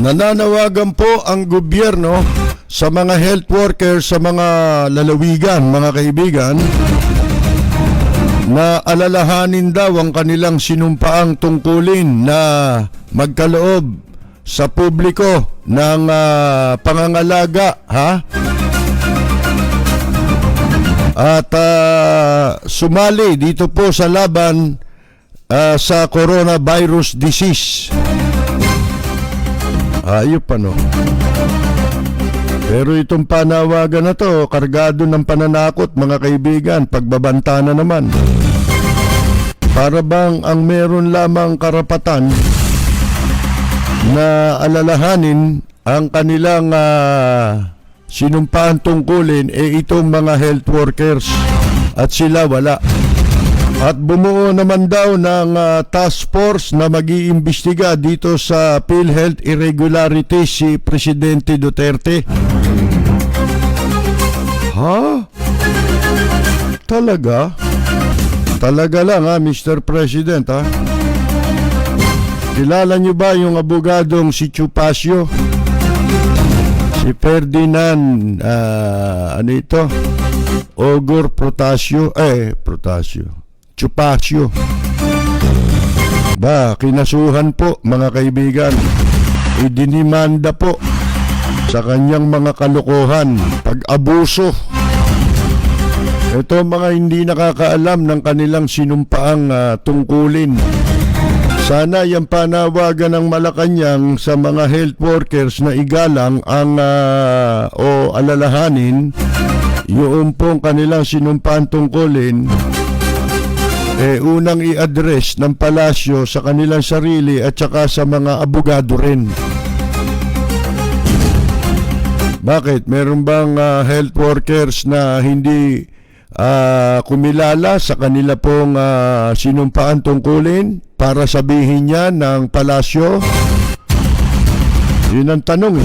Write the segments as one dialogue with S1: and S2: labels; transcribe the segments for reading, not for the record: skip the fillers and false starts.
S1: Nananawagan po ang gobyerno sa mga health workers sa mga lalawigan, mga kaibigan, na alalahanin daw ang kanilang sinumpaang tungkulin na magkaloob sa publiko ng pangangalaga, at sumali dito po sa laban sa coronavirus disease. Ayop no. Pero itong panawagan na to, kargado ng pananakot, mga kaibigan, pagbabanta na naman. Para bang ang meron lamang karapatan na alalahanin ang kanilang sinumpaan tungkulin itong mga health workers, at sila wala. At bumuo naman daw ng task force na mag-iimbestiga dito sa PhilHealth irregularities si Presidente Duterte. Ha? Talaga? Talaga lang Mr. President Kilala niyo ba yung abogadong si Chupacio? Si Ferdinand Ogor Protasio Chupacio. Kinasuhan po, mga kaibigan. Idinimanda po sa kanyang mga kalokohan, pag-abuso. Ito mga hindi nakakaalam ng kanilang sinumpaang tungkulin. Sana yung panawagan ng Malacanang sa mga health workers na igalang ang o alalahanin yung pong kanilang sinumpaang tungkulin, unang i-address ng palasyo sa kanilang sarili at saka sa mga abogado rin. Bakit? Meron bang health workers na hindi kumilala sa kanila pong sinumpaan tungkulin para sabihin niya ng palasyo? Yun ang tanong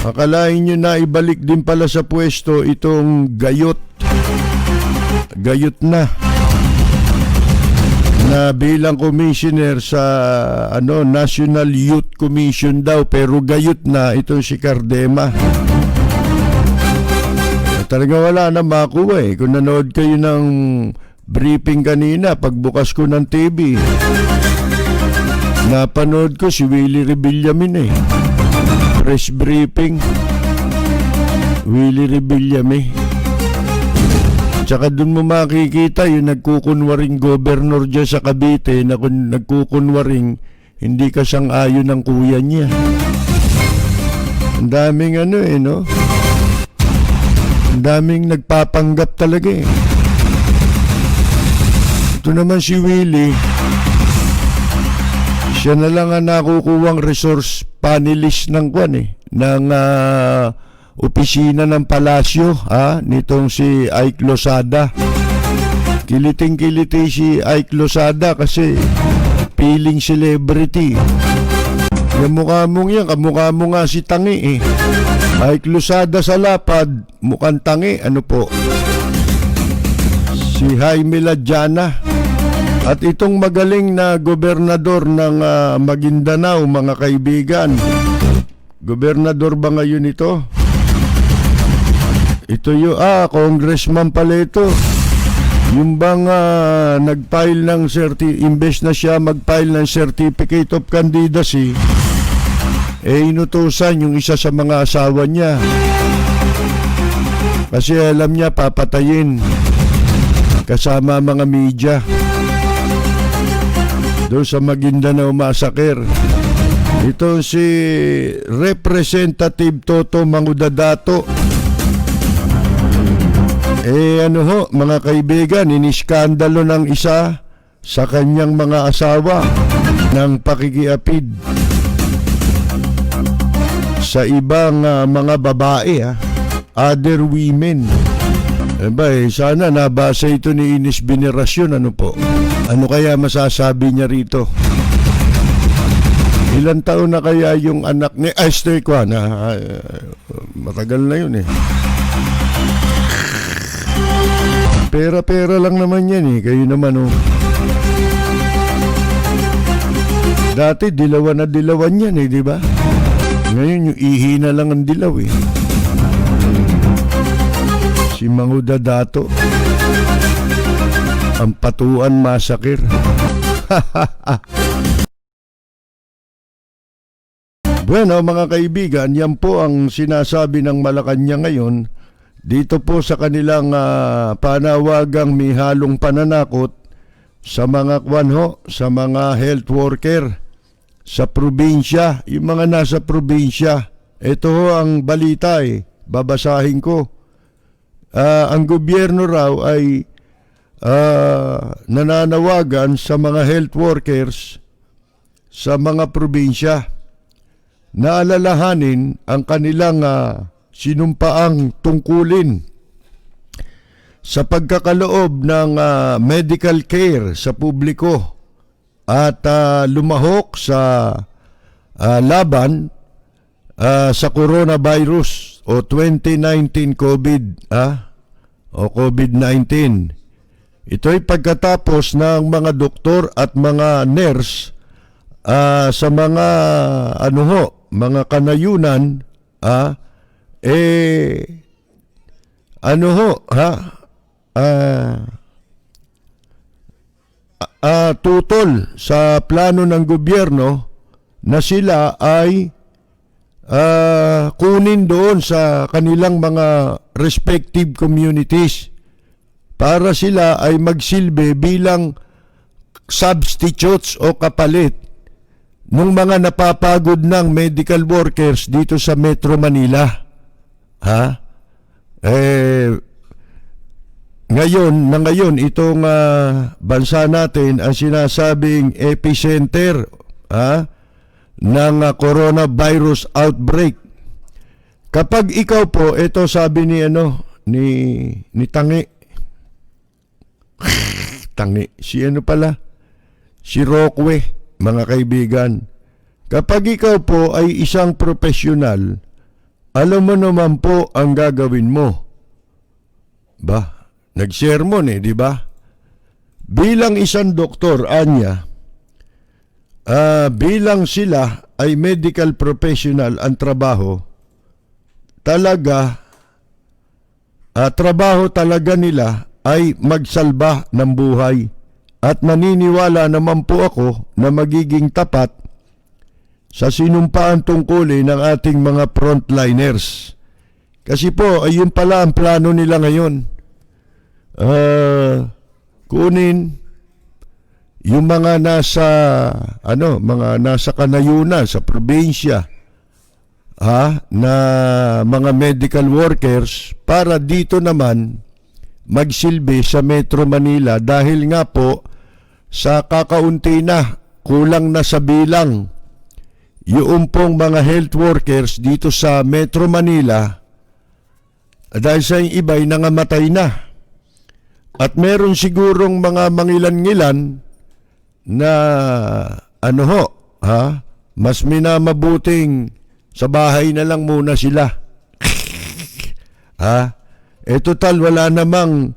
S1: Akalain nyo na ibalik din pala sa pwesto itong gayot na bilang commissioner sa National Youth Commission daw, pero gayot na itong si Cardema. Talaga wala na makuha Kung nanood kayo ng briefing kanina, pagbukas ko ng TV, napanood ko si Willie Revillamin press briefing. Willie Revillamin. Tsaka dun mo makikita yung nagkukunwaring governor dyan sa Cavite na nagkukunwaring hindi kasang-ayon ng kuya niya. Ang daming Ang daming nagpapanggap talaga Ito naman si Willie, siya na lang ang nakukuwang resource panelist ng ng opisina ng palasyo nitong si Ike Losada. Kiliting-kiliti si Ike Losada kasi feeling celebrity. Yung mukha mong yan, kamukha mo nga si Tangi Ike Losada sa lapad, mukhang Tangi. Ano po? Si Jaime Ladiana. At itong magaling na gobernador ng Maguindanao, mga kaibigan. Gobernador ba ngayon ito? Ito yung, congressman pala ito. Yung bang nag-file ng imbes na siya mag-file ng certificate of candidacy, inutusan yung isa sa mga asawa niya. Kasi alam niya papatayin kasama mga media doon sa Maguindanao Massacre. Ito si Representative Toto Mangudadato. Mga kaibigan, iniskandalo ng isa sa kanyang mga asawa ng pakikiapid sa ibang mga babae, other women. Sana nabasa ito ni Ines Veneracion. Ano po? Ano kaya masasabi niya rito? Ilan taon na kaya yung anak ni Esther Kwan? Matagal na yun Pera-pera lang naman yan Kayo naman Dati dilawan na dilawan yan di ba? Ngayon yung ihi na lang ang dilaw eh. Si Manguda Dato. Ang patuan masakir. Bueno mga kaibigan, yan po ang sinasabi ng Malacanang ngayon dito po sa kanilang panawagang may halong pananakot sa mga sa mga health worker sa probinsya, yung mga nasa probinsya. Ito ho ang balita babasahin ko. Ang gobyerno raw ay nananawagan sa mga health workers sa mga probinsya na alalahanin ang kanilang sinumpaang tungkulin sa pagkakaloob ng medical care sa publiko at lumahok sa laban sa coronavirus o 2019 COVID-19. Ito'y pagkatapos ng mga doktor at mga nurse sa mga mga kanayunan tutol sa plano ng gobyerno na sila ay kunin doon sa kanilang mga respective communities para sila ay magsilbi bilang substitutes o kapalit ng mga napapagod ng medical workers dito sa Metro Manila. Ngayon itong bansa natin ang sinasabing epicenter ng coronavirus outbreak. Kapag ikaw po, ito sabi ni Tangi, si Roque, mga kaibigan. Kapag ikaw po ay isang profesional, alam mo naman po ang gagawin mo. Nag-sermon di ba? Bilang isang doktor, bilang sila ay medical professional ang trabaho, trabaho talaga nila ay magsalba ng buhay. At naniniwala naman po ako na magiging tapat sa sinumpaan tungkulin ng ating mga frontliners. Kasi po, ayun pala ang plano nila ngayon. Kunin yung mga nasa kanayunan sa probinsya na mga medical workers para dito naman magsilbi sa Metro Manila dahil nga po sa kakaunti na, kulang na sa bilang yung pong mga health workers dito sa Metro Manila dahil sa iba'y nangamatay na. At meron sigurong mga mangilan-ngilan na mas minamabuting sa bahay na lang muna sila. Total wala namang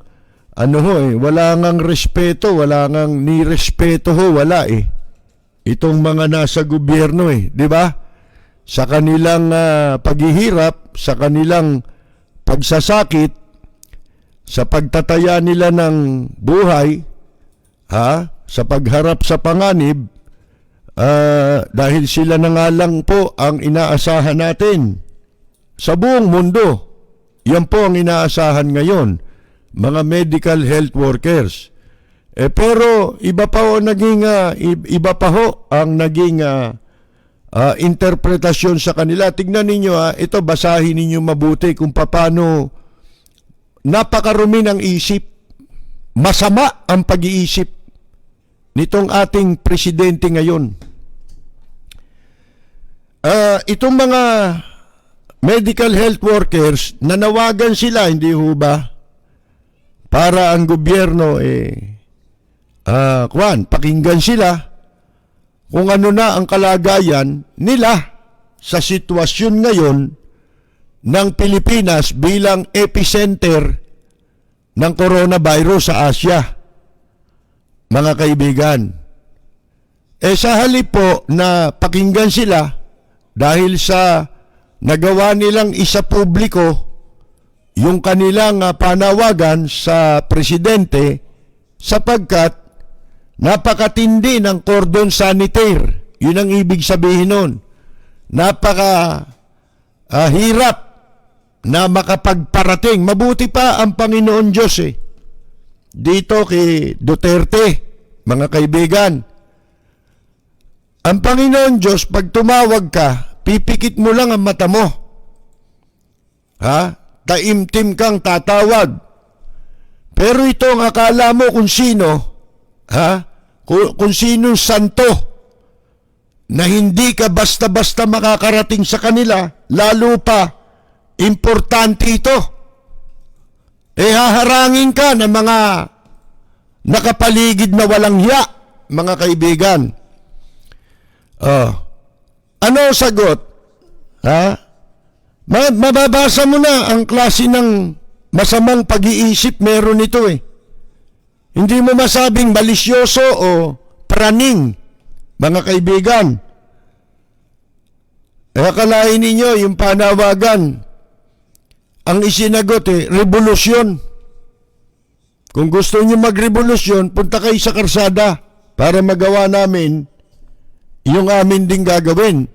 S1: wala ngang respeto, wala ngang nirespeto wala itong mga nasa gobyerno di ba? Sa kanilang paghihirap, sa kanilang pagsasakit, sa pagtataya nila ng buhay, sa pagharap sa panganib, dahil sila na nga lang po ang inaasahan natin sa buong mundo. Yan po ang inaasahan ngayon, mga medical health workers. Pero iba pa ho ang naging interpretasyon sa kanila. Tignan ninyo ito, basahin ninyo mabuti kung paano napakarumi ng isip. Masama ang pag-iisip nitong ating presidente ngayon. Itong mga medical health workers, nanawagan sila, hindi ho ba? Para ang gobyerno pakinggan sila kung ano na ang kalagayan nila sa sitwasyon ngayon ng Pilipinas bilang epicenter ng coronavirus sa Asia. Mga kaibigan, sa halip po na pakinggan sila, dahil sa nagawa nilang isa publiko yung kanilang panawagan sa presidente sapagkat napakatindi ng cordon sanitaire. Yun ang ibig sabihin nun. Hirap na makapagparating. Mabuti pa ang Panginoon Diyos dito kay Duterte, mga kaibigan. Ang Panginoon Diyos, pag tumawag ka, pipikit mo lang ang mata mo. Taimtim kang tatawag. Pero ito ang akala mo kung sino, kung sinong santo, na hindi ka basta-basta makakarating sa kanila, lalo pa, importante ito. Haharangin ka ng mga nakapaligid na walang hiya, mga kaibigan. Ano ang sagot? Mababasa mo na ang klase ng masamang pag-iisip meron ito Hindi mo masabing malisyoso o praning, mga kaibigan. Akalain ninyo yung panawagan, ang isinagot revolusyon. Kung gusto niyo magrevolusyon, punta kayo sa karsada para magawa namin yung amin ding gagawin.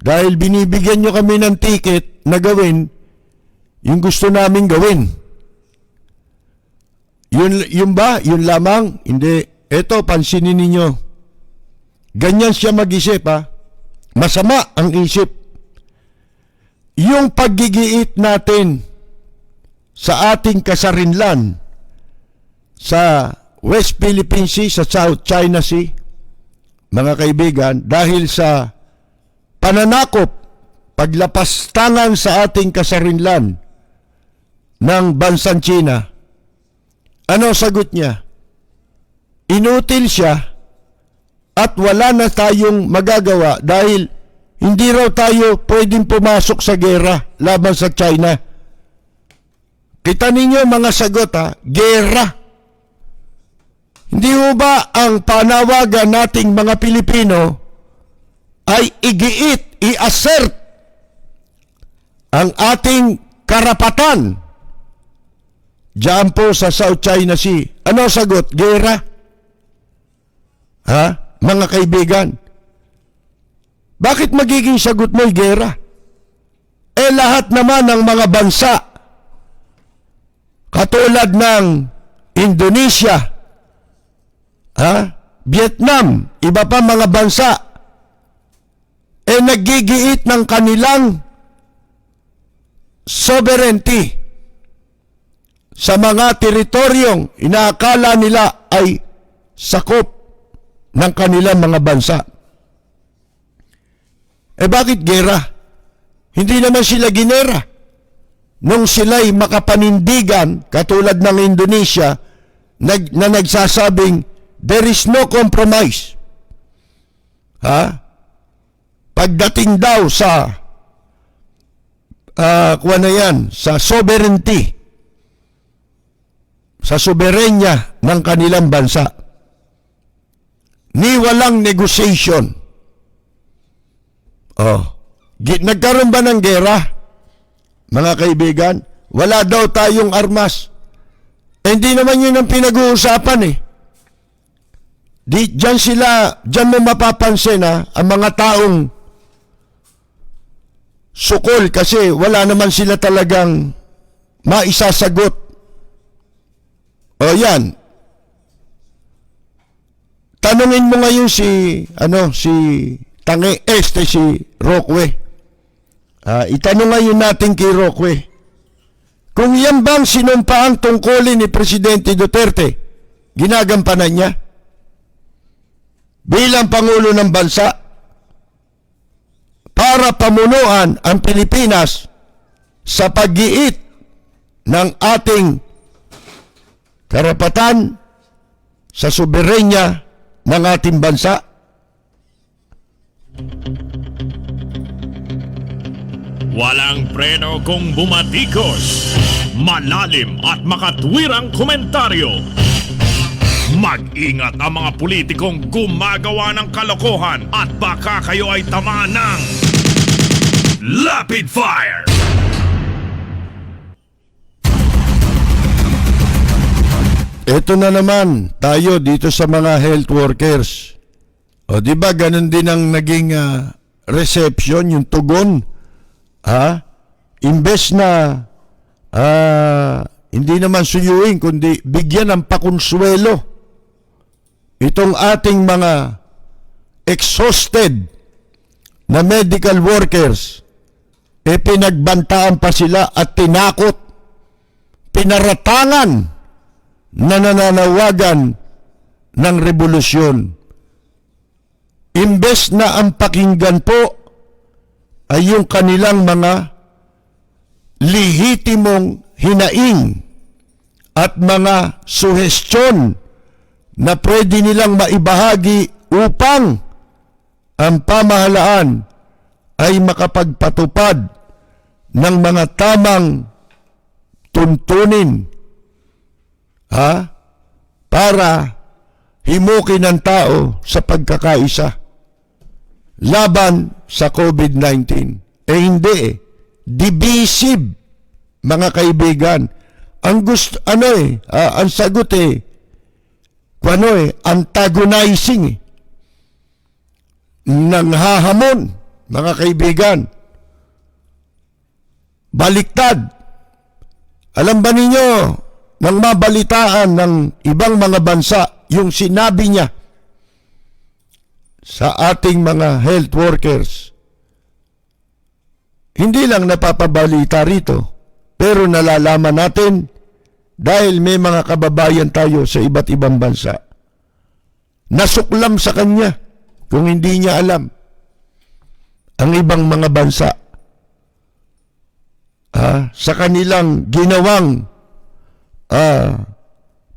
S1: Dahil binibigyan nyo kami ng ticket na gawin yung gusto namin gawin. Yun ba? Yun lamang? Hindi. Eto, pansinin ninyo. Ganyan siya mag-isip Masama ang isip. Yung paggigiit natin sa ating kasarinlan sa West Philippine Sea, sa South China Sea, mga kaibigan, dahil sa pananakop, paglapastangan sa ating kasarinlan ng bansang China, ano sagot niya? Inutil siya at wala na tayong magagawa dahil hindi raw tayo pwedeng pumasok sa gera laban sa China. Kita ninyo mga sagot gera. Hindi mo ba ang panawagan nating mga Pilipino ay igiit, i-assert ang ating karapatan diyan po sa South China Sea? Ano sagot? Gera? Mga kaibigan? Bakit magiging sagot mo'y gera? Lahat naman ng mga bansa katulad ng Indonesia, Vietnam, iba pa mga bansa, naggigiit ng kanilang sovereignty sa mga teritoryong inaakala nila ay sakop ng kanilang mga bansa. Bakit gera? Hindi naman sila ginera. Nung sila'y makapanindigan, katulad ng Indonesia, na nagsasabing, there is no compromise. Pagdating daw sa sa sovereignty, sa soberenya ng kanilang bansa. Ni walang negotiation. Nagkaroon ba ng gera? Mga kaibigan, wala daw tayong armas. Hindi naman yun ang pinag-uusapan Diyan mo mapapansin ang mga taong sukol kasi wala naman sila talagang maisasagot. Yan. Tanungin mo ngayon si Roque. Itanong ngayon natin kay Roque. Kung yan bang sinumpaang tungkulin ni Presidente Duterte, ginagampanan niya? Bilang Pangulo ng Bansa, para pamunuan ang Pilipinas sa pag-iit ng ating karapatan sa soberenya ng ating bansa.
S2: Walang preno kung bumatikos, malalim at makatwirang komentaryo. Mag-ingat ang mga politikong gumagawa ng kalokohan at baka kayo ay tamaan ng Lapid Fire!
S1: Ito na naman tayo dito sa mga health workers. O di ba ganun din ang naging reception, yung tugon? Imbes na hindi naman suyuin kundi bigyan ng pakonsuelo itong ating mga exhausted na medical workers, pinagbantaan pa sila at tinakot, pinaratangan na nananawagan ng revolusyon. Imbes na ang pakinggan po ay yung kanilang mga lehitimong hinaing at mga suhestyon na pwede nilang maibahagi upang ang pamahalaan ay makapagpatupad ng mga tamang tuntunin para himukin ng tao sa pagkakaisa laban sa COVID-19. Hindi divisive, mga kaibigan. Ang gusto, ang sagot antagonizing, nanghahamon, mga kaibigan. Baliktad. Alam ba ninyo, nang mabalitaan ng ibang mga bansa, yung sinabi niya sa ating mga health workers, hindi lang napapabalita rito, pero nalalaman natin dahil may mga kababayan tayo sa iba't ibang bansa. Nasuklam sa kanya kung hindi niya alam ang ibang mga bansa sa kanilang ginawang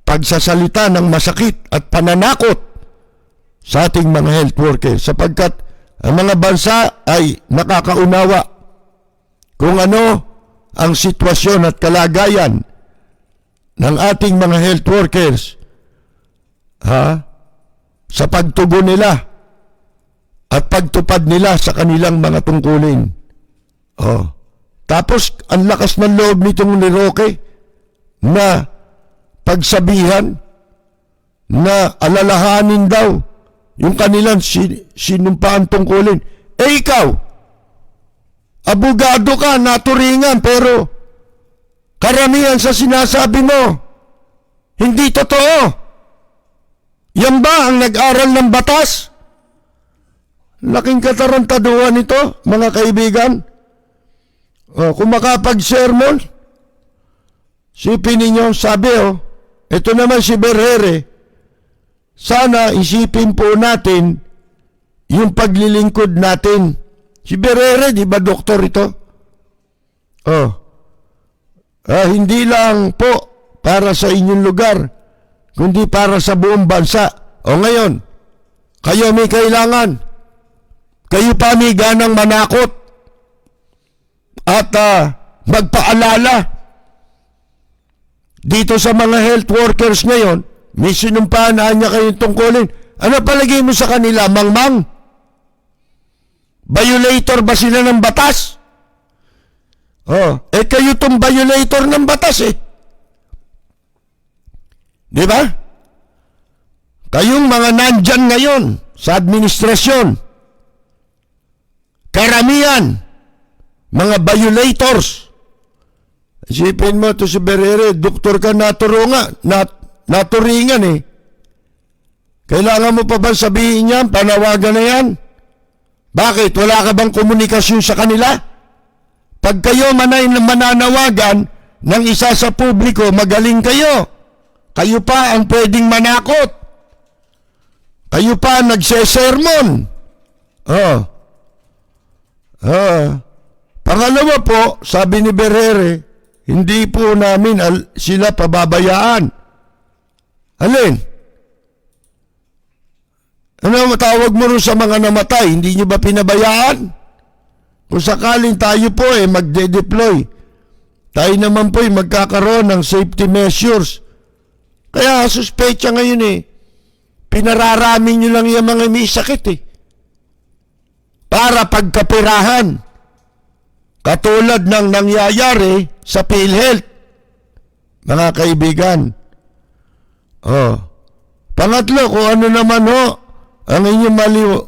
S1: pagsasalita ng masakit at pananakot sa ating mga health workers, sapagkat ang mga bansa ay nakakaunawa kung ano ang sitwasyon at kalagayan ng ating mga health workers sa pagtugon nila at pagtupad nila sa kanilang mga tungkulin. Tapos ang lakas ng loob nitong ni Roque na pagsabihan na alalahanin daw yung kanilang sinumpaan tungkulin. Ikaw, abogado ka, naturingan, pero karamihan sa sinasabi mo hindi totoo. Yan ba ang nag-aral ng batas? Laking katarantaduhan ito, mga kaibigan. Kung makapag-sermon, sipin ninyo, sabi ito naman si Berhere, sana isipin po natin yung paglilingkod natin. Si Berhere, di ba doktor ito? Hindi lang po para sa inyong lugar, kundi para sa buong bansa. Ngayon, kayo may kailangan. Kayo pa may ganang manakot at magpaalala dito sa mga health workers ngayon. May sinumpaan niya kayong tungkulin. Ano palagay mo sa kanila, mangmang? Violator ba sila ng batas? Kayo tong violator ng batas di ba? Kayong mga nandyan ngayon sa administrasyon, karamihan mga violators. Isipin mo to si Berhere, doktor ka naturingan Kailangan mo pa ba sabihin yan? Panawagan na yan? Bakit? Wala ka bang komunikasyon sa kanila? Pag kayo mananawagan ng isa sa publiko, magaling kayo. Kayo pa ang pwedeng manakot. Kayo pa ang nagsesermon. Pangalawa po, sabi ni Berhere, hindi po namin sila pababayaan. Alin? Ano matawag mo rin sa mga namatay? Hindi nyo ba pinabayaan? Kung sakaling tayo po magde-deploy, tayo naman po magkakaroon ng safety measures. Kaya suspecha ngayon pinararami nyo lang yung mga may sakit eh. Para pagkapirahan. Katulad ng nangyayari sa PhilHealth. Mga kaibigan. Pangatlo, kung ano naman ang inyong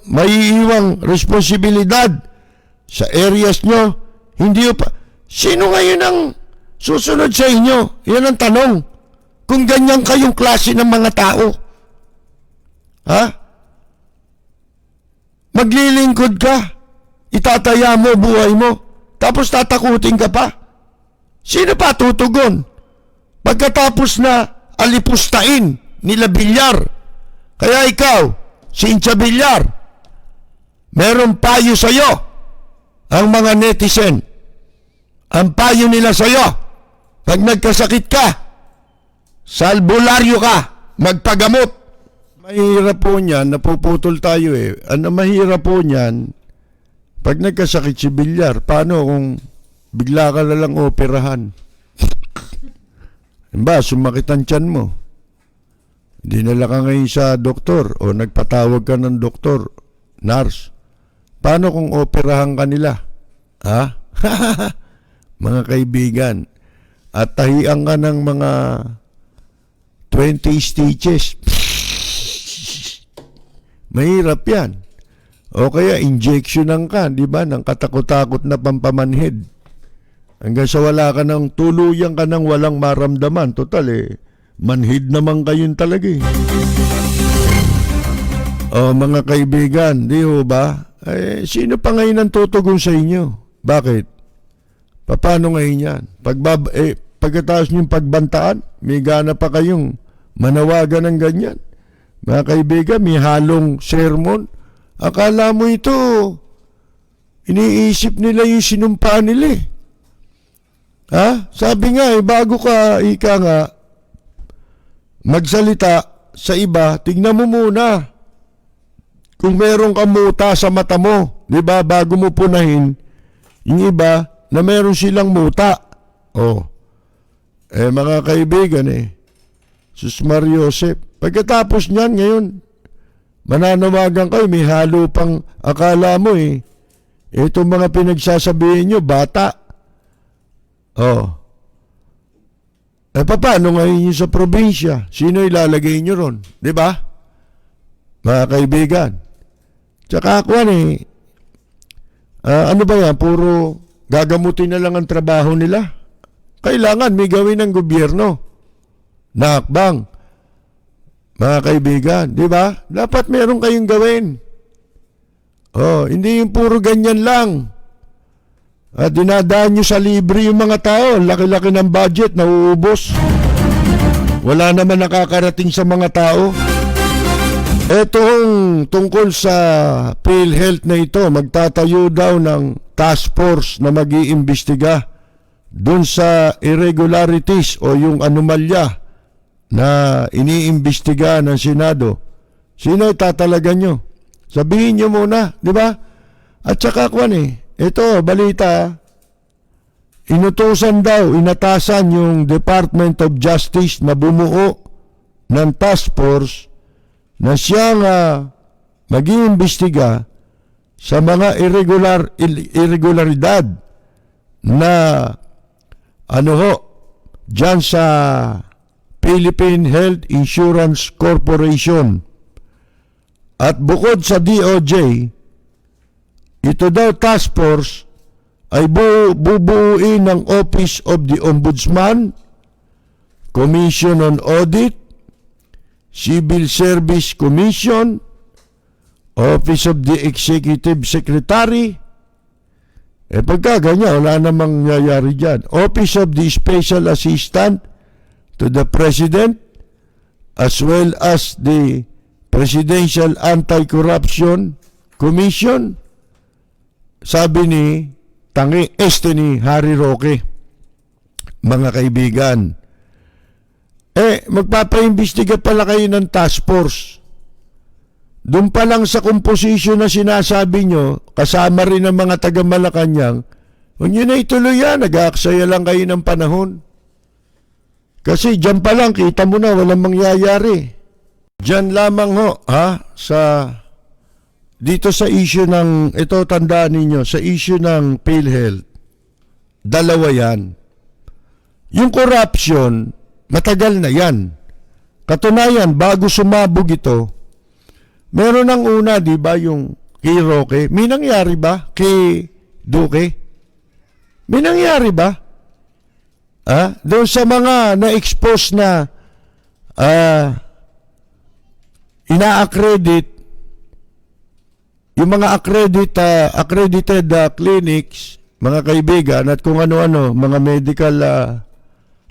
S1: maiiwang responsibilidad sa areas nyo, hindi pa. Sino ngayon ang susunod sa inyo? Yan ang tanong. Kung ganyan kayong klase ng mga tao. Ha? Maglilingkod ka. Itataya mo buhay mo. Tapos tatakutin ka pa. Sino pa tutugon? Pagkatapos na alipustain nila Villar. Kaya ikaw, Cynthia Villar, meron payo sa'yo ang mga netizen. Ang payo nila sa'yo, pag nagkasakit ka, sa albularyo ka, magpagamot. Mahirap po niyan, napuputol tayo eh. Ano mahirap po niyan, pag nagkasakit si Villar, paano kung bigla ka na lang operahan? Ba, sumakit ang tiyan mo. Dinala ka ngayon sa doktor o nagpatawag ka ng doktor, nurse. Paano kung operahan ka nila? Ha? Mga kaibigan, at tahian ka ng mga 20 stitches. Mahirap yan. O kaya injectionan ka, di ba, ng katakot-takot na pampamanhid. Hanggang sa wala ka ng tuluyan ka ng walang maramdaman. Total manhid naman kayon talaga eh. O mga kaibigan, di ho ba? Sino pa ngayon ang tutugon sa inyo? Bakit? Paano ngayon yan? Pagkatapos niyong pagbantaan, may gana pa kayong manawagan ng ganyan. Mga kaibigan, may halong sermon. Akala mo ito, iniisip nila yung sinumpaan nila eh. Ha? Sabi nga bago ka, magsalita sa iba, tignan mo muna kung meron kang muta sa mata mo. Di ba? Bago mo punahin yung iba na meron silang muta. Mga kaibigan Sus Mariosep. Pagkatapos niyan ngayon, mananawagan kayo, may halo pang akala mo itong mga pinagsasabihin nyo, bata. Paano ngayon sa probinsya? Sino ilalagay nyo ron? Di ba? Mga kaibigan. Tsaka ako ano ba yan? Puro gagamutin na lang ang trabaho nila. Kailangan may gawin ng gobyerno. Nakakbang. Mga kaibigan. Di ba? Dapat meron kayong gawin. Hindi yung puro ganyan lang. At dinadaan nyo sa libre yung mga tao. Laki-laki ng budget, nauubos. Wala naman nakakarating sa mga tao. Etong tungkol sa PhilHealth na ito, magtatayo daw ng task force na mag-iimbestiga dun sa irregularities o yung anomalya na iniimbestiga ng Senado. Sino itatalaga nyo? Sabihin nyo muna, di ba? At saka ito, balita, inatasan yung Department of Justice na bumuo ng task force na siyang mag-iimbestiga sa mga irregularidad na dyan sa Philippine Health Insurance Corporation. At bukod sa DOJ, ito daw task force ay bubuuin ng Office of the Ombudsman, Commission on Audit, Civil Service Commission, Office of the Executive Secretary. Pagka ganyan, wala namang nangyayari dyan. Office of the Special Assistant to the President, as well as the Presidential Anti-Corruption Commission. Sabi ni Harry Roque. Mga kaibigan, magpapaimbestiga pala kayo ng task force. Doon pa lang sa composition na sinasabi nyo, kasama rin ang mga taga Malacanang, huwag nyo na ituloy yan, nag-aaksaya lang kayo ng panahon. Kasi dyan pa lang, kita mo na, walang mangyayari. Diyan lamang ho, dito sa issue ng, ito tandaan ninyo, sa issue ng PhilHealth, dalawa yan. Yung corruption, matagal na yan. Katunayan, bago sumabog ito, meron ng una, di ba, yung kay Roque. May nangyari ba kay Duque? May nangyari ba? Doon sa mga na-expose na ina-accredit, yung mga accredited clinics, mga kaibigan, at kung ano-ano, mga medical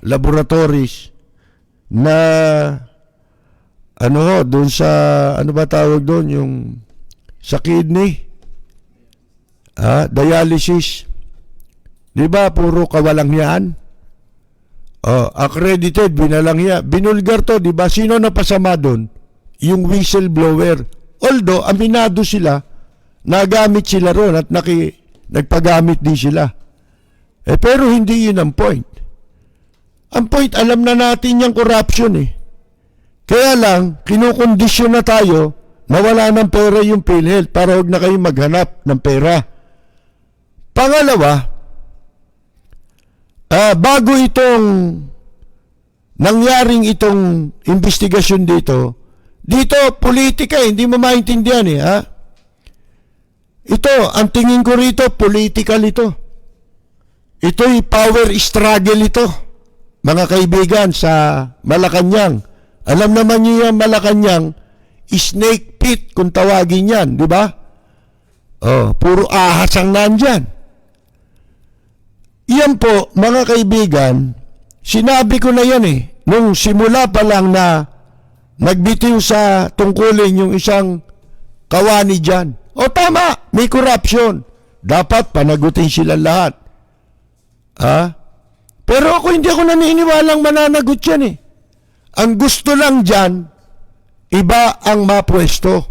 S1: laboratories na doon sa, ano ba tawag doon, yung sa kidney, dialysis, di ba, puro kawalangyaan? Accredited, binalangya. Binulgar to, di ba? Sino napasama doon? Yung whistleblower. Although, aminado sila, nagamit sila ron at nagpagamit din sila. Pero hindi yun ang point. Ang point, alam na natin yung corruption Kaya lang, kinukondisyon na tayo na wala ng pera yung PhilHealth para huwag na kayong maghanap ng pera. Pangalawa, bago itong nangyaring itong investigasyon dito politika, hindi mo maintindihan Ito, ang tingin ko rito, political ito. Ito'y power struggle ito, mga kaibigan, sa Malacanang. Alam naman niyo yung Malacanang, snake pit kung tawagin yan, di ba? Puro ahas ang nandyan. Yan po, mga kaibigan, sinabi ko na yan nung simula pa lang na nagbitiw sa tungkulin yung isang kawani dyan. Tama, may corruption. Dapat panagutin sila lahat. Pero hindi ako naniniwalang mananagot yan Ang gusto lang dyan, iba ang mapwesto.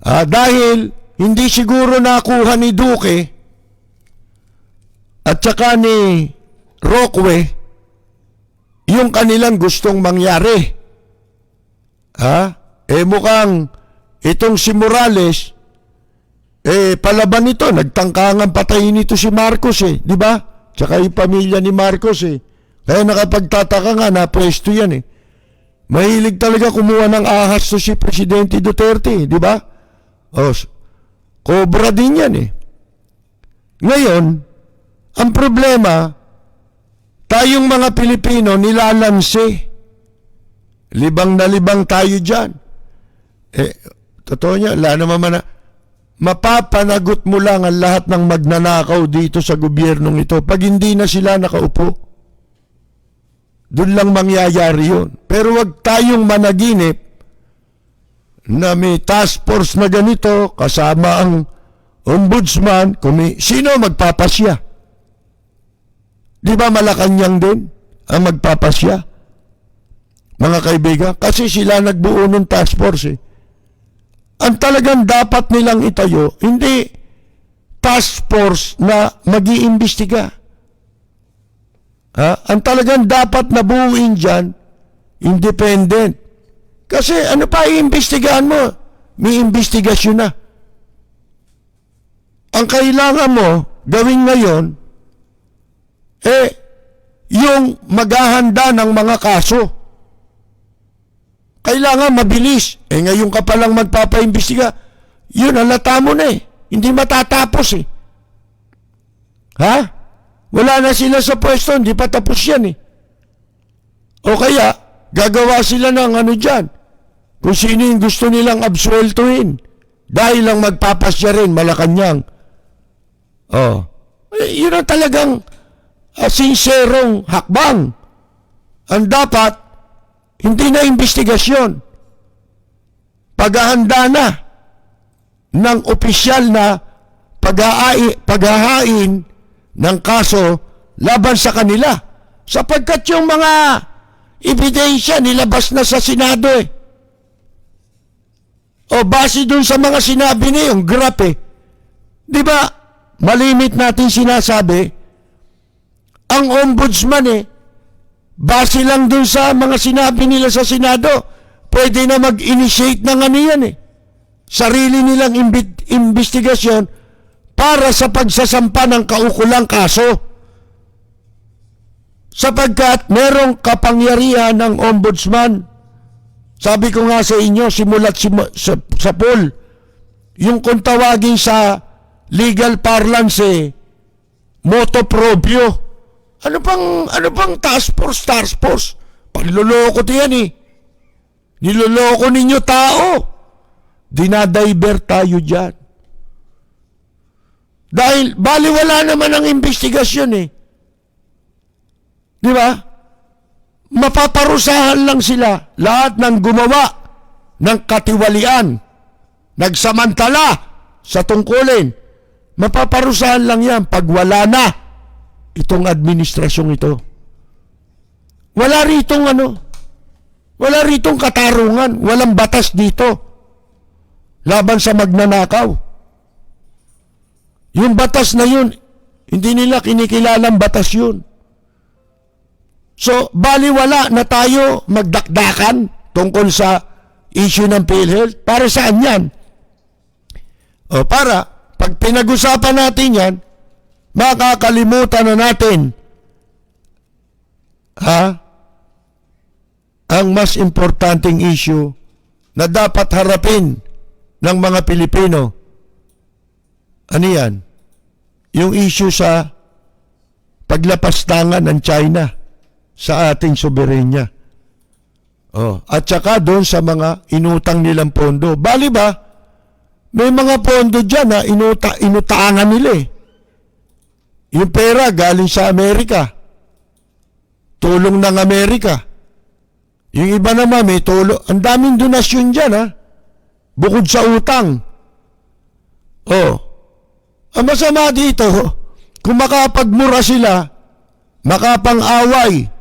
S1: Dahil hindi siguro nakuha ni Duque at saka ni Roque yung kanilang gustong mangyari. Mukhang itong si Morales, palaban nito, nagtangkangan patayin nito si Marcos di ba? Tsaka yung pamilya ni Marcos Kaya nakapagtataka nga na pwesto yan Mahilig talaga kumuha ng ahas to si Presidente Duterte, di ba? Cobra din yan Ngayon, ang problema, tayong mga Pilipino nilalanse. Libang na libang tayo dyan. Totoo niya, wala naman mapapanagot mo lang ang lahat ng magnanakaw dito sa gobyernong ito pag hindi na sila nakaupo. Doon lang mangyayari yun. Pero wag tayong managinip na may task force na ganito kasama ang ombudsman, sino magpapasya? Di ba Malacanang din ang magpapasya? Mga kaibigan, kasi sila nagbuo ng task force Ang talagang dapat nilang itayo, hindi task force na mag-iimbestiga. Ang talagang dapat na buuin dyan, independent. Kasi ano pa iimbestigahan mo? May investigasyon na. Ang kailangan mo gawin ngayon, yung maghahanda ng mga kaso. Kailangan mabilis. Ngayon ka palang magpapaimbestiga. Yun, halata mo na Hindi matatapos Wala na sila sa pwesto, hindi pa tapos yan O kaya, gagawa sila ng dyan. Kung sino yung gusto nilang absueltuhin. Dahil lang magpapasya rin, Malacanang. Yun ang talagang sinserong hakbang. Ang dapat, hindi na investigasyon. Paghahanda na ng opisyal na paghahain ng kaso laban sa kanila. Sapagkat yung mga ebidensya nilabas na sa Senado base dun sa mga sinabi niya yung graph Di ba, malimit natin sinasabi, ang ombudsman base lang dun sa mga sinabi nila sa Senado, pwede na mag-initiate ng ano yan eh. Sarili nilang investigasyon para sa pagsasampa ng kaukulang kaso. Sapagkat merong kapangyarihan ng ombudsman. Sabi ko nga sa inyo, simulat sa poll, yung kung tawagin sa legal parlance motu proprio. Ano pang task force? Panloloko yan eh. Niloloko ninyo tao. Dinadiver tayo dyan. Dahil baliwala naman ang investigasyon eh. Di ba? Mapaparusahan lang sila. Lahat ng gumawa ng katiwalian, nagsamantala sa tungkulin, mapaparusahan lang yan pag wala na itong administrasyong ito. Wala ritong katarungan, walang batas dito laban sa magnanakaw. Yung batas na yun, hindi nila kinikilalang batas yun. So, baliwala na tayo magdakdakan tungkol sa issue ng PhilHealth. Para saan yan? O para, pag pinag-usapan natin yan, makakalimutan na natin ang mas importanteng issue na dapat harapin ng mga Pilipino. Ano yan? Yung issue sa paglapastangan ng China sa ating soberenya. At saka doon sa mga inutang nilang pondo. Bali ba, may mga pondo dyan na inutangan nila eh. Yung pera galing sa Amerika. Tulong ng Amerika. Yung iba naman may tulong. Ang daming donasyon dyan bukod sa utang. Ang masama dito, kung makapagmura sila, makapang-away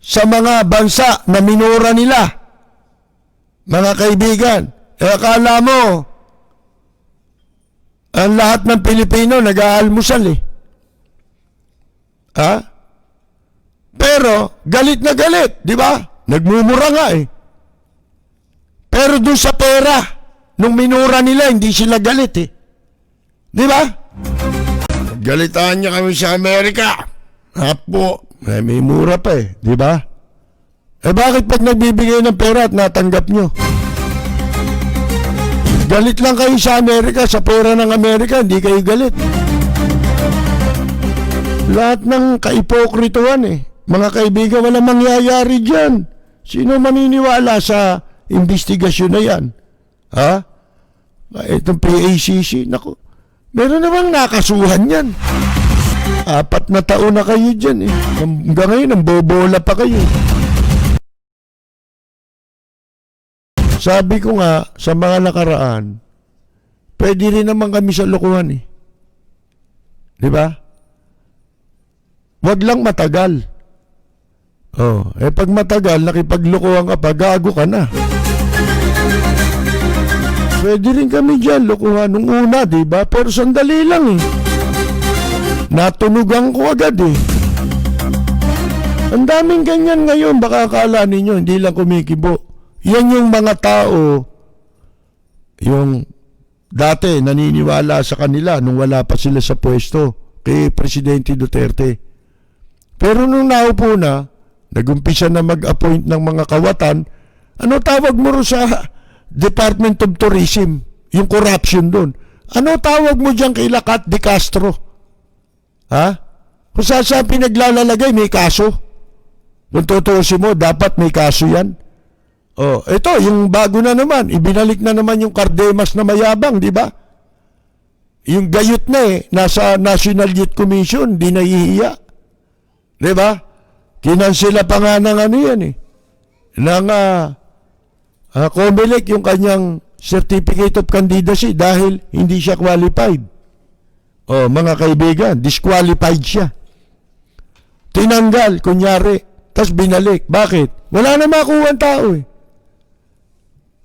S1: sa mga bansa na minura nila, mga kaibigan, akala mo, ang lahat ng Pilipino nag-aalmusal eh. Pero, galit na galit, di ba? Nagmumura nga eh. Pero dun sa pera, nung minura nila, hindi sila galit eh. Di ba? Galitaan niya kami sa Amerika. Apo, may mura pa eh, di ba? Bakit pag nagbibigay ng pera at natanggap nyo? Galit lang kayo sa Amerika, sa pera ng Amerika, hindi kayo galit. Lahat ng kaipokrituhan eh. Mga kaibigan, walang mangyayari dyan. Sino maniniwala sa investigasyon na yan? Itong PACC, naku, meron namang nakasuhan yan. 4 na taon na kayo dyan eh. Hanggang ngayon, ang bobola pa kayo. Sabi ko nga, sa mga nakaraan, pwede rin naman kami sa lokohan eh. Di ba? Wag lang matagal. Pag matagal, nakipaglokohan ka pa, gago ka na. Pwede rin kami dyan, lokohan nung una, di ba? Pero sandali lang eh. Natunugan ko agad eh. Ang daming ganyan ngayon, baka akala ninyo, hindi lang kumikibo. Yan yung mga tao, yung dati naniniwala sa kanila nung wala pa sila sa pwesto kay Presidente Duterte. Pero nung naupo na, nagumpisa na mag-appoint ng mga kawatan, ano tawag mo rin sa Department of Tourism? Yung corruption doon. Ano tawag mo dyan kay Lacat de Castro? Kung saan pinaglalalagay, may kaso. Kung tutuusin mo, dapat may kaso yan. Ito, yung bago na naman, ibinalik na naman yung Cardemas na mayabang, di ba? Yung gayot na nasa National Youth Commission, di nahihiya. Di ba? Kinansela pa nga ng ano yan ng COMELEC yung kanyang Certificate of Candidacy dahil hindi siya qualified. Mga kaibigan, disqualified siya. Tinanggal, kunyari, tas binalik. Bakit? Wala na makuha ang tao eh.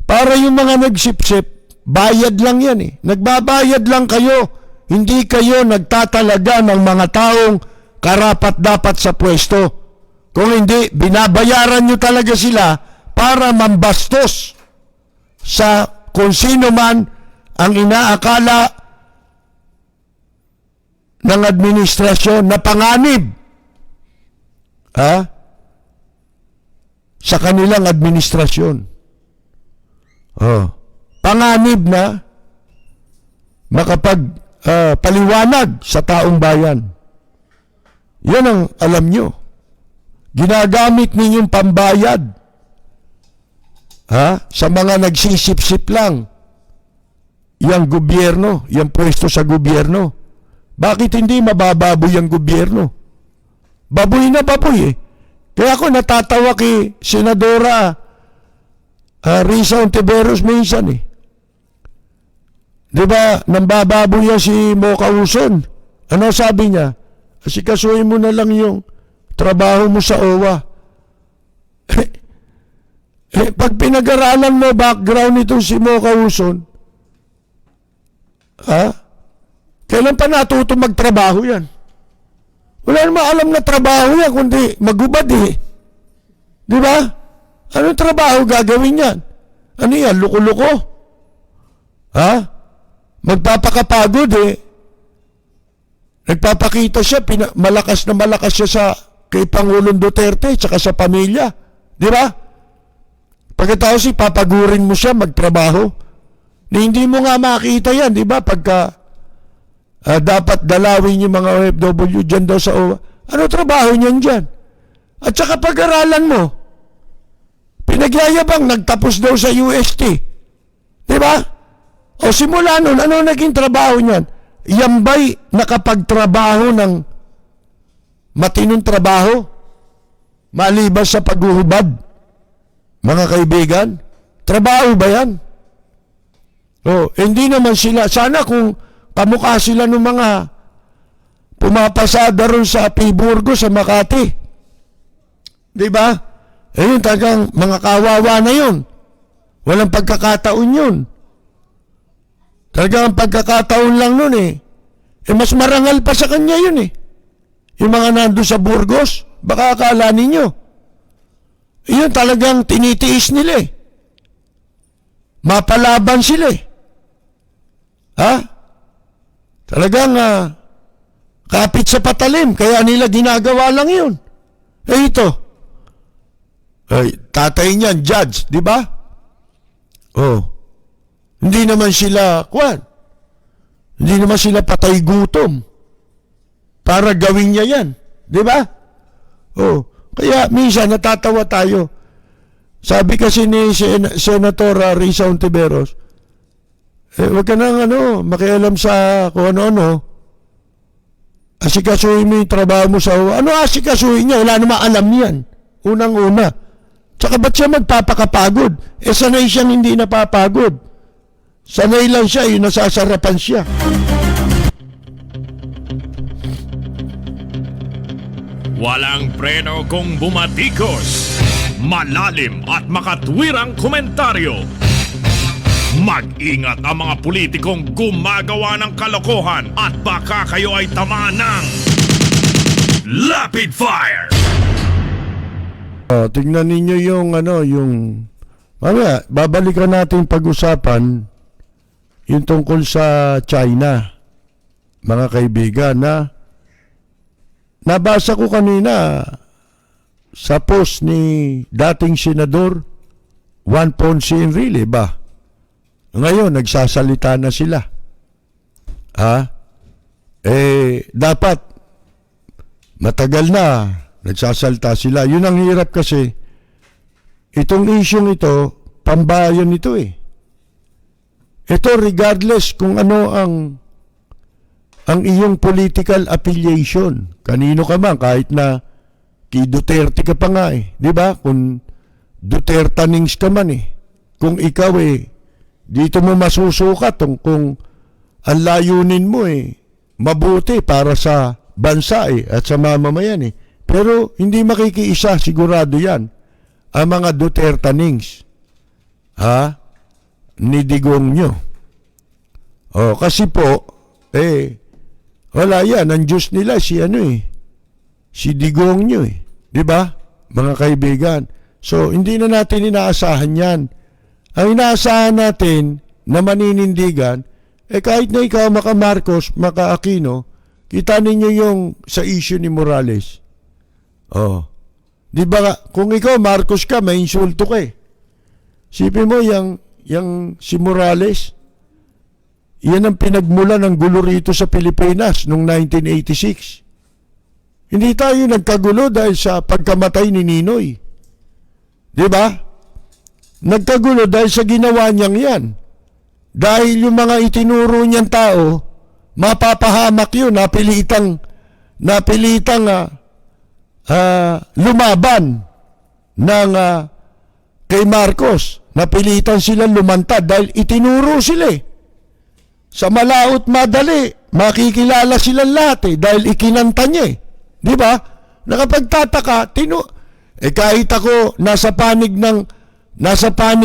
S1: Para yung mga nagsipsip, bayad lang yan eh. Nagbabayad lang kayo. Hindi kayo nagtatalaga ng mga taong karapat-dapat sa pwesto. Kung hindi, binabayaran nyo talaga sila para mambastos sa kung sino man ang inaakala ng administrasyon na panganib sa kanilang administrasyon. Panganib na makapagpaliwanag sa taong bayan. Yan ang alam nyo. Ginagamit ninyong pambayad sa mga nagsisip-sip lang. Yang gobyerno, yang pwesto sa gobyerno. Bakit hindi mabababoy ang gobyerno? Baboy na baboy eh. Kaya ako natatawa kay Senadora Risa Ontiveros minsan eh. Diba, nambababoy yan si Mocha Uson. Ano sabi niya? Asikasuhin mo na lang yung trabaho mo sa OWA. Pag pinag-aralan mo background nito si Mocha Uson, kailan pa natuto magtrabaho yan? Wala naman alam na trabaho yan, kundi magubad eh. Di ba? Anong trabaho gagawin yan? Ano yan? Luko-luko? Magpapakapagod eh. Nagpapakita siya, malakas siya sa kay Pangulong Duterte tsaka sa pamilya. Di ba? Pagkatapos papagurin mo siya magtrabaho. Hindi mo nga makita yan, di ba? Pagka dapat dalawin yung mga OFW dyan daw sa OWA. Ano trabaho niyan dyan? At saka pag-aralan mo, pinagyayabang nagtapos daw sa UST. Di ba? O simula nun, ano naging trabaho niyan? Yan ba'y nakapagtrabaho ng matinong trabaho? Maliban sa paghuhubad? Mga kaibigan? Trabaho ba yan? Hindi naman sila. Sana kung kamukha sila ng mga pumapasada ron sa Piburgo, sa Makati. Di ba? Yun talagang mga kawawa na yun. Walang pagkakataon yun. Talagang pagkakataon lang nun eh. Mas marangal pa sa kanya yun eh. Yung mga nando sa Burgos, baka akala ninyo. Yun talagang tinitiis nila eh. Mapalaban sila eh. Talagang kapit sa patalim, kaya nila ginagawa lang yun. Ito. Tatay niyan, judge, di ba? Hindi naman sila, hindi naman sila patay gutom para gawin niya yan. Di ba? Kaya minsan natatawa tayo. Sabi kasi ni Senator Risa Ontiveros, wag ka nang makialam sa kung ano-ano. Asikasuhin mo yung trabaho mo sa OWA. Ano asikasuhin niya? Wala namang alam niyan. Unang-una. Tsaka ba't siya magpapakapagod? Sanay siyang hindi napapagod. Sanay lang siya, yung nasasarapan siya.
S2: Walang preno kung bumatikos. Malalim at makatwirang komentaryo. Mag-ingat ang mga politikong gumagawa ng kalokohan at baka kayo ay tamaan ng Rapid Fire!
S1: Tingnan ninyo yung mamaya, babalikan natin pag-usapan yung tungkol sa China, mga kaibigan, na nabasa ko kanina sa post ni dating Senador Juan Ponce Enrile ba? Ngayon, nagsasalita na sila. Dapat matagal na nagsasalita sila. Yun ang hirap kasi. Itong isyong ito, pambayan ito eh. Ito regardless kung ano ang iyong political affiliation. Kanino ka man, kahit na kay Duterte ka pa nga eh. Di ba? Kung Dutertanings ka man eh. Kung ikaw eh, dito mo masusukat kung ang layunin mo eh, mabuti para sa bansa eh, at sa mamamayan eh. Pero hindi makikiisa, sigurado yan, ang mga Dutertanings. Ni Digong nyo. Kasi po, wala yan, ang Diyos nila si si Digong nyo eh. Di ba? Mga kaibigan. So, hindi na natin inaasahan yan. Ang inaasahan natin na maninindigan, kahit na ikaw, Maka Marcos, Maka Aquino, kita ninyo yung sa issue ni Morales. Oh. Di ba, kung ikaw, Marcos ka, may insulto ka eh. Sipin mo, yung si Morales, yan ang pinagmula ng gulo rito sa Pilipinas noong 1986. Hindi tayo nagkagulo dahil sa pagkamatay ni Ninoy. Di ba? Nagkagulo dahil sa ginawa niyang yan. Dahil yung mga itinuro niyang tao, mapapahamak yun, napilitang lumaban ng kay Marcos. Napilitan silang lumantad dahil itinuro sila eh. Sa malaot madali, makikilala silang lahat dahil ikinanta niya eh. Di ba? Nakapagtataka, kahit ako nasa panig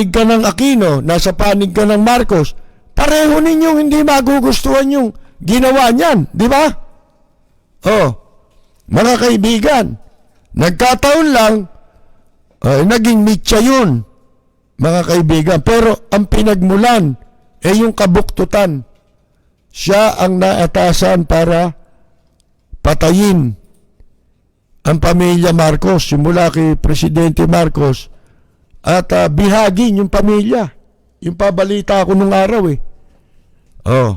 S1: ka ng Aquino, nasa panig ka ng Marcos, pareho ninyong hindi magugustuhan yung ginawa niyan, di ba? Oh, mga kaibigan, nagkataon lang, naging mitya yun, mga kaibigan. Pero ang pinagmulan, yung kabuktutan. Siya ang naatasan para patayin ang pamilya Marcos, simula kay Presidente Marcos, at bihagin yung pamilya. Yung pabalita ko nung araw eh. Oh,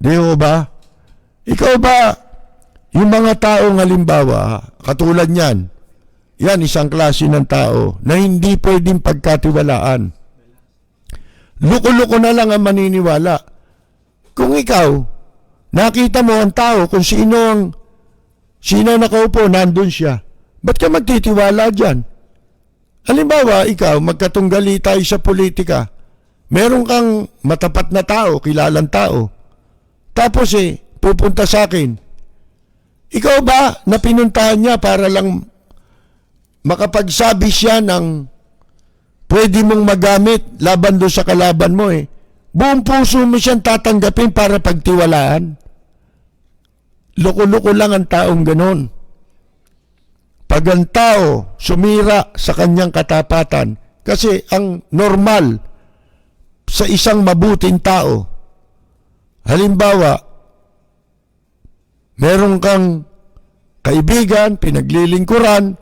S1: di ko ba? Ikaw ba, yung mga taong halimbawa, katulad niyan, yan isang klase ng tao na hindi pwedeng pagkatiwalaan. Luko-luko na lang ang maniniwala. Kung ikaw, nakita mo ang tao kung sino nakaupo, nandun siya. Ba't ka magtitiwala dyan? Halimbawa, ikaw, magkatunggali tayo sa politika. Meron kang matapat na tao, kilalang tao. Tapos pupunta sa akin. Ikaw ba na pinuntahan niya para lang makapagsabi siya ng pwede mong magamit laban doon sa kalaban mo buong puso mo siyang tatanggapin para pagtiwalaan? Loko-loko lang ang taong ganon. Pag ang tao sumira sa kanyang katapatan, kasi ang normal sa isang mabuting tao, halimbawa, meron kang kaibigan, pinaglilingkuran,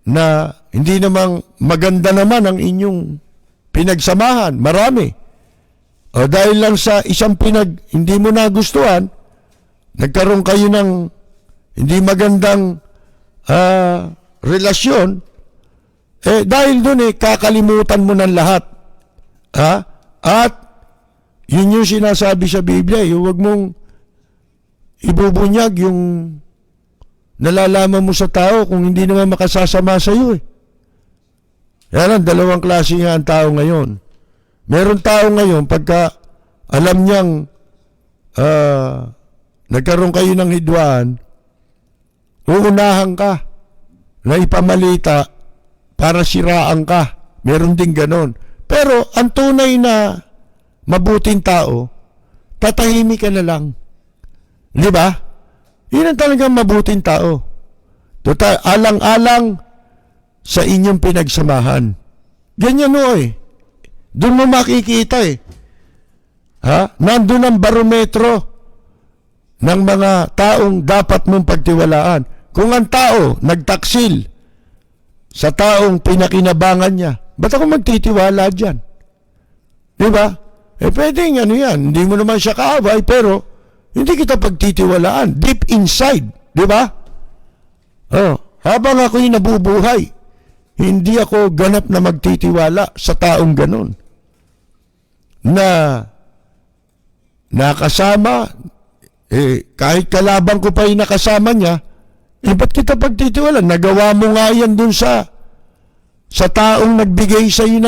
S1: na hindi namang maganda naman ang inyong pinagsamahan, marami. O dahil lang sa isang hindi mo nagustuhan, nagkaroon kayo ng hindi magandang relasyon, dahil doon kakalimutan mo ng lahat. At yun yung sinasabi sa Biblia, huwag mong ibubunyag yung nalalaman mo sa tao kung hindi naman makasasama sa iyo Yan ang dalawang klase nga ang tao ngayon. Meron tao ngayon, pagka alam niyang nagkaroon kayo ng hidwaan, uunahan ka na ipamalita para siraan ka. Meron din ganon. Pero ang tunay na mabuting tao, tatahimik ka na lang. Di ba? Yun ang talagang mabuting tao. Total, alang-alang sa inyong pinagsamahan. Ganyan Doon mo makikita Nandun ang barometro ng mga taong dapat mong pagtiwalaan. Kung ang tao nagtaksil sa taong pinakinabangan niya, ba't ako magtitiwala dyan? Di ba? Pwedeng yan. Hindi mo naman siya kaaway, pero hindi kita pagtitiwalaan. Deep inside. Di ba? Habang ako'y nabubuhay, hindi ako ganap na magtitiwala sa taong ganon. Na nakasama, kahit kalaban ko pa yung nakasama niya, ba't kita pagtitiwala? Nagawa mo nga yan dun sa taong nagbigay sa iyo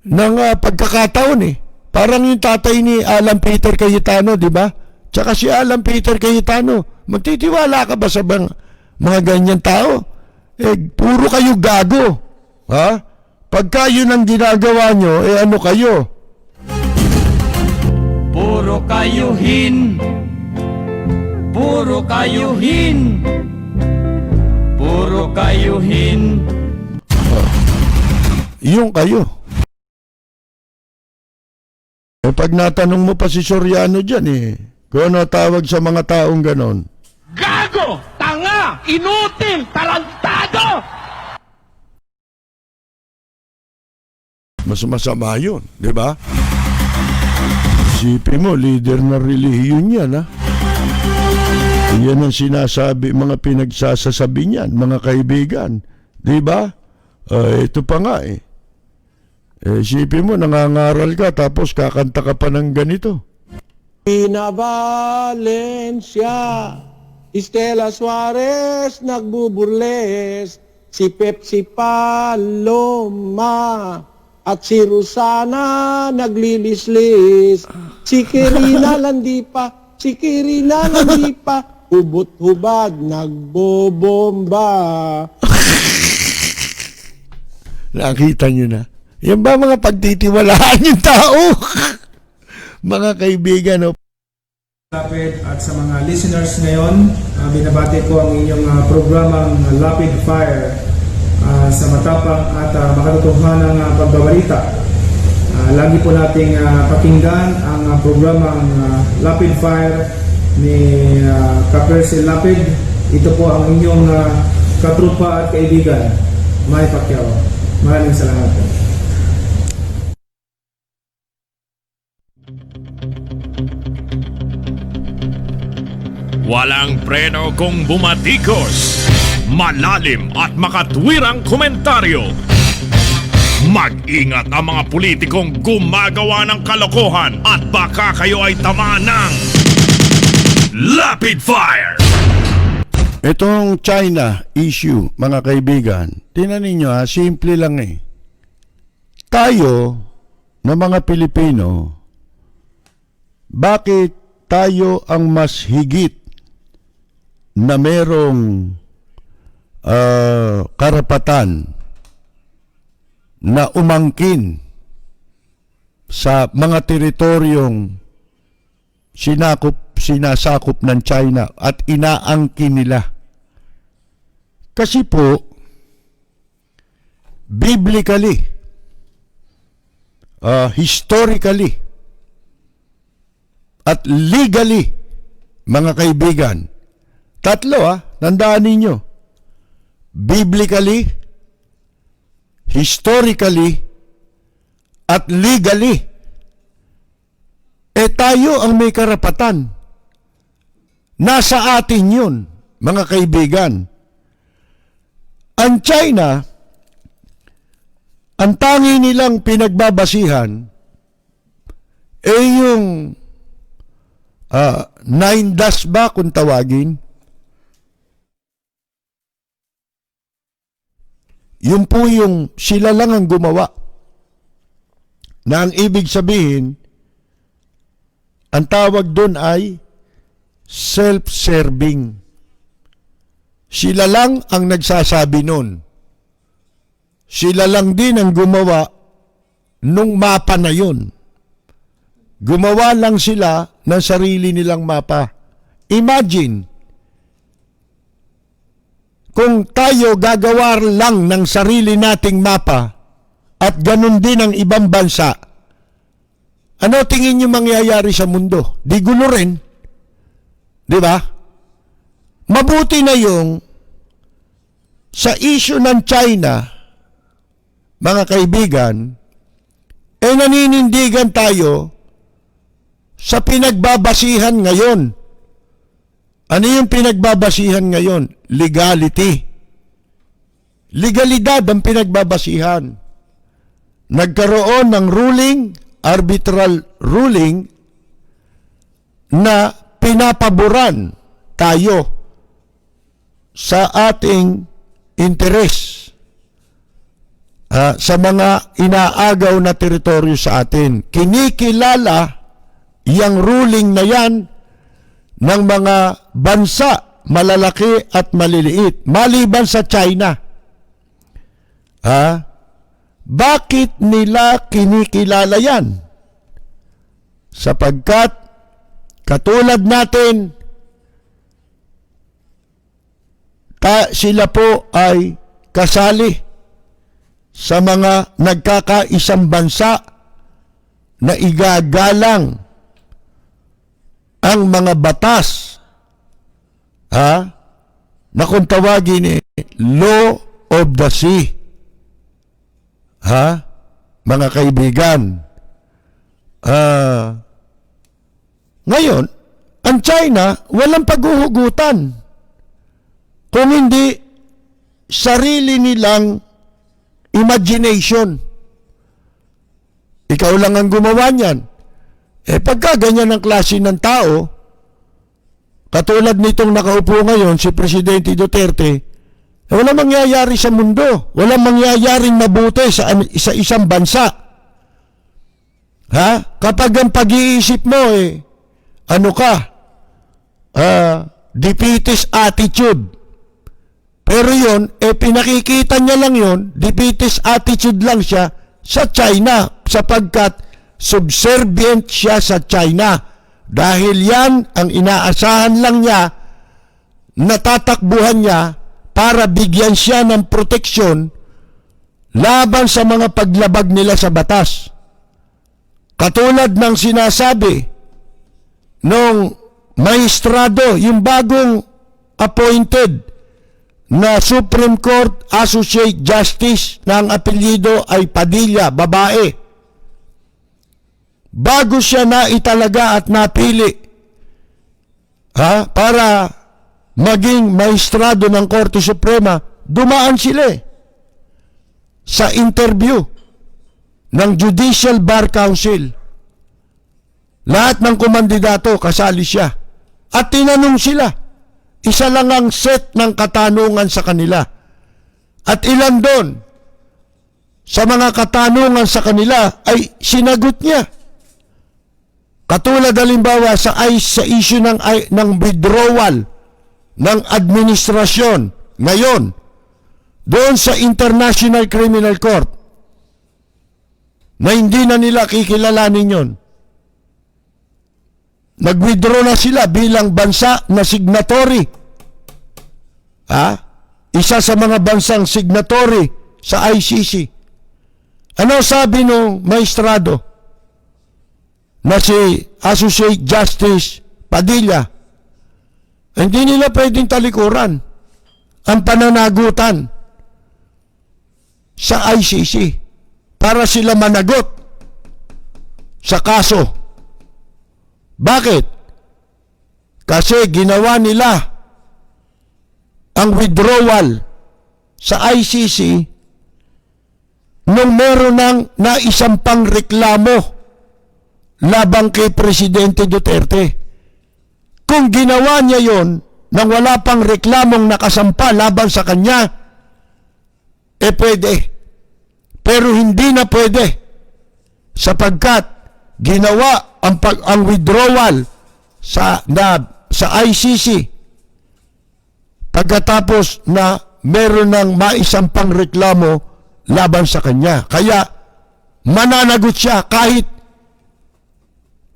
S1: ng pagkakataon Parang yung tatay ni Alan Peter Cayetano, di ba? Tsaka si Alan Peter Cayetano, magtitiwala ka ba sa mga ganyan tao? Puro kayo gago. Pagka yun ang ginagawa nyo, ano kayo?
S3: Puro kayuhin. Puro kayuhin. Puro kayuhin.
S1: Yung kayo. Pag natanong mo pa si Soriano dyan kung ano tawag sa mga taong ganon.
S4: Gago! Tanga! Inutil! Tarantado!
S1: Mas masama yun, di ba? Isipin mo, leader ng relihiyon yan, ha? Yan ang sinasabi, mga pinagsasasabi niyan, mga kaibigan. Di ba? Ito pa nga isipin mo, nangangaral ka, tapos kakanta ka pa ng ganito.
S5: Ina Valencia, Estela Suarez nagbuburles, si Pepsi Paloma, at si Rosana naglilislis, si Kirina Landipa, hubot-hubad nagbobomba.
S1: Nakita nyo na. Yan ba mga pagtitiwalaan yung tao? Mga kaibigan,
S6: Lapid at sa mga listeners ngayon, binabati ko ang inyong programang Lapid Fire sa matapang at makatotohanang pagbabalita. Lagi po nating pakinggan ang programang Lapid Fire ni Kapersi Lapid. Ito po ang inyong katrupa at kaibigan, May Pacquiao. Maraming salamat po.
S2: Walang preno kung bumatikos. Malalim at makatwirang komentaryo. Mag-ingat ang mga politikong gumagawa ng kalokohan at baka kayo ay tamaan ng Lapid Fire!
S1: itong China issue, mga kaibigan, tingnan ninyo simple lang Tayo, na mga Pilipino, bakit tayo ang mas higit na merong karapatan na umangkin sa mga teritoryong sinasakop ng China at inaangkin nila? Kasi po, biblically, historically, at legally, mga kaibigan, tatlo tandaan ninyo, biblically, historically, at legally, tayo ang may karapatan. Nasa atin yun, mga kaibigan. Ang China, ang tangi nilang pinagbabasihan yung 9 dash ba kung tawagin? Yun po yung sila lang ang gumawa. Na ang ibig sabihin, ang tawag doon ay self-serving. Sila lang ang nagsasabi noon. Sila lang din ang gumawa nung mapa na yun. Gumawa lang sila ng sarili nilang mapa. Imagine, kung tayo gagawa lang ng sarili nating mapa at ganun din ang ibang bansa, ano tingin niyo mangyayari sa mundo? Di gulo rin. Di ba? Mabuti na yung sa issue ng China, mga kaibigan, naninindigan tayo sa pinagbabasihan ngayon. Ano yung pinagbabasihan ngayon? Legality. Legalidad ang pinagbabasihan. Nagkaroon ng ruling, arbitral ruling, na pinapaboran tayo sa ating interes sa mga inaagaw na teritoryo sa atin. Kinikilala yang ruling na yan ng mga bansa malalaki at maliliit, maliban sa China. Bakit nila kinikilala yan? Sapagkat katulad natin, sila po ay kasali sa mga nagkakaisang bansa na igagalang ang mga batas na kung tawagin law of the sea. Mga kaibigan, ngayon, ang China walang paghuhugutan kung hindi sarili nilang imagination. Ikaw lang ang gumawa niyan. Pagka ganyan ang klase ng tao, katulad nitong nakaupo ngayon, si Presidente Duterte, walang mangyayari sa mundo. Walang mangyayaring mabuti sa isang bansa. Kapag ang pag-iisip mo, defeatist attitude. Pero yun, pinakikita niya lang yun, defeatist attitude lang siya sa China sapagkat subservient siya sa China. Dahil yan ang inaasahan lang niya, natatakbuhan niya para bigyan siya ng proteksyon laban sa mga paglabag nila sa batas. Katulad ng sinasabi nung maestrado, yung bagong appointed na Supreme Court Associate Justice na ang apelyido ay Padilla, babae. Bago siya naitalaga at napili para maging maestrado ng Korte Suprema, dumaan sila sa interview ng Judicial Bar Council. Lahat ng kumandidato kasali siya. At tinanong sila. Isa lang ang set ng katanungan sa kanila. At ilan doon sa mga katanungan sa kanila ay sinagot niya. Katulad halimbawa sa issue ng withdrawal ng administrasyon ngayon doon sa International Criminal Court na hindi na nila kikilalanin yon. Nag-withdraw na sila bilang bansa na signatory. Isa sa mga bansang signatory sa ICC. Ano sabi nung maestrado na si Associate Justice Padilla? Hindi nila pwedeng talikuran ang pananagutan sa ICC para sila managot sa kaso. Bakit? Kasi ginawa nila ang withdrawal sa ICC nung meron ng naisampang reklamo labang kay Presidente Duterte. Kung ginawa niya yon nang wala pang reklamong nakasampa laban sa kanya, pwede. Pero hindi na pwede sapagkat ginawa ang withdrawal sa ICC pagkatapos na meron ng maisampang reklamo laban sa kanya. Kaya mananagot siya kahit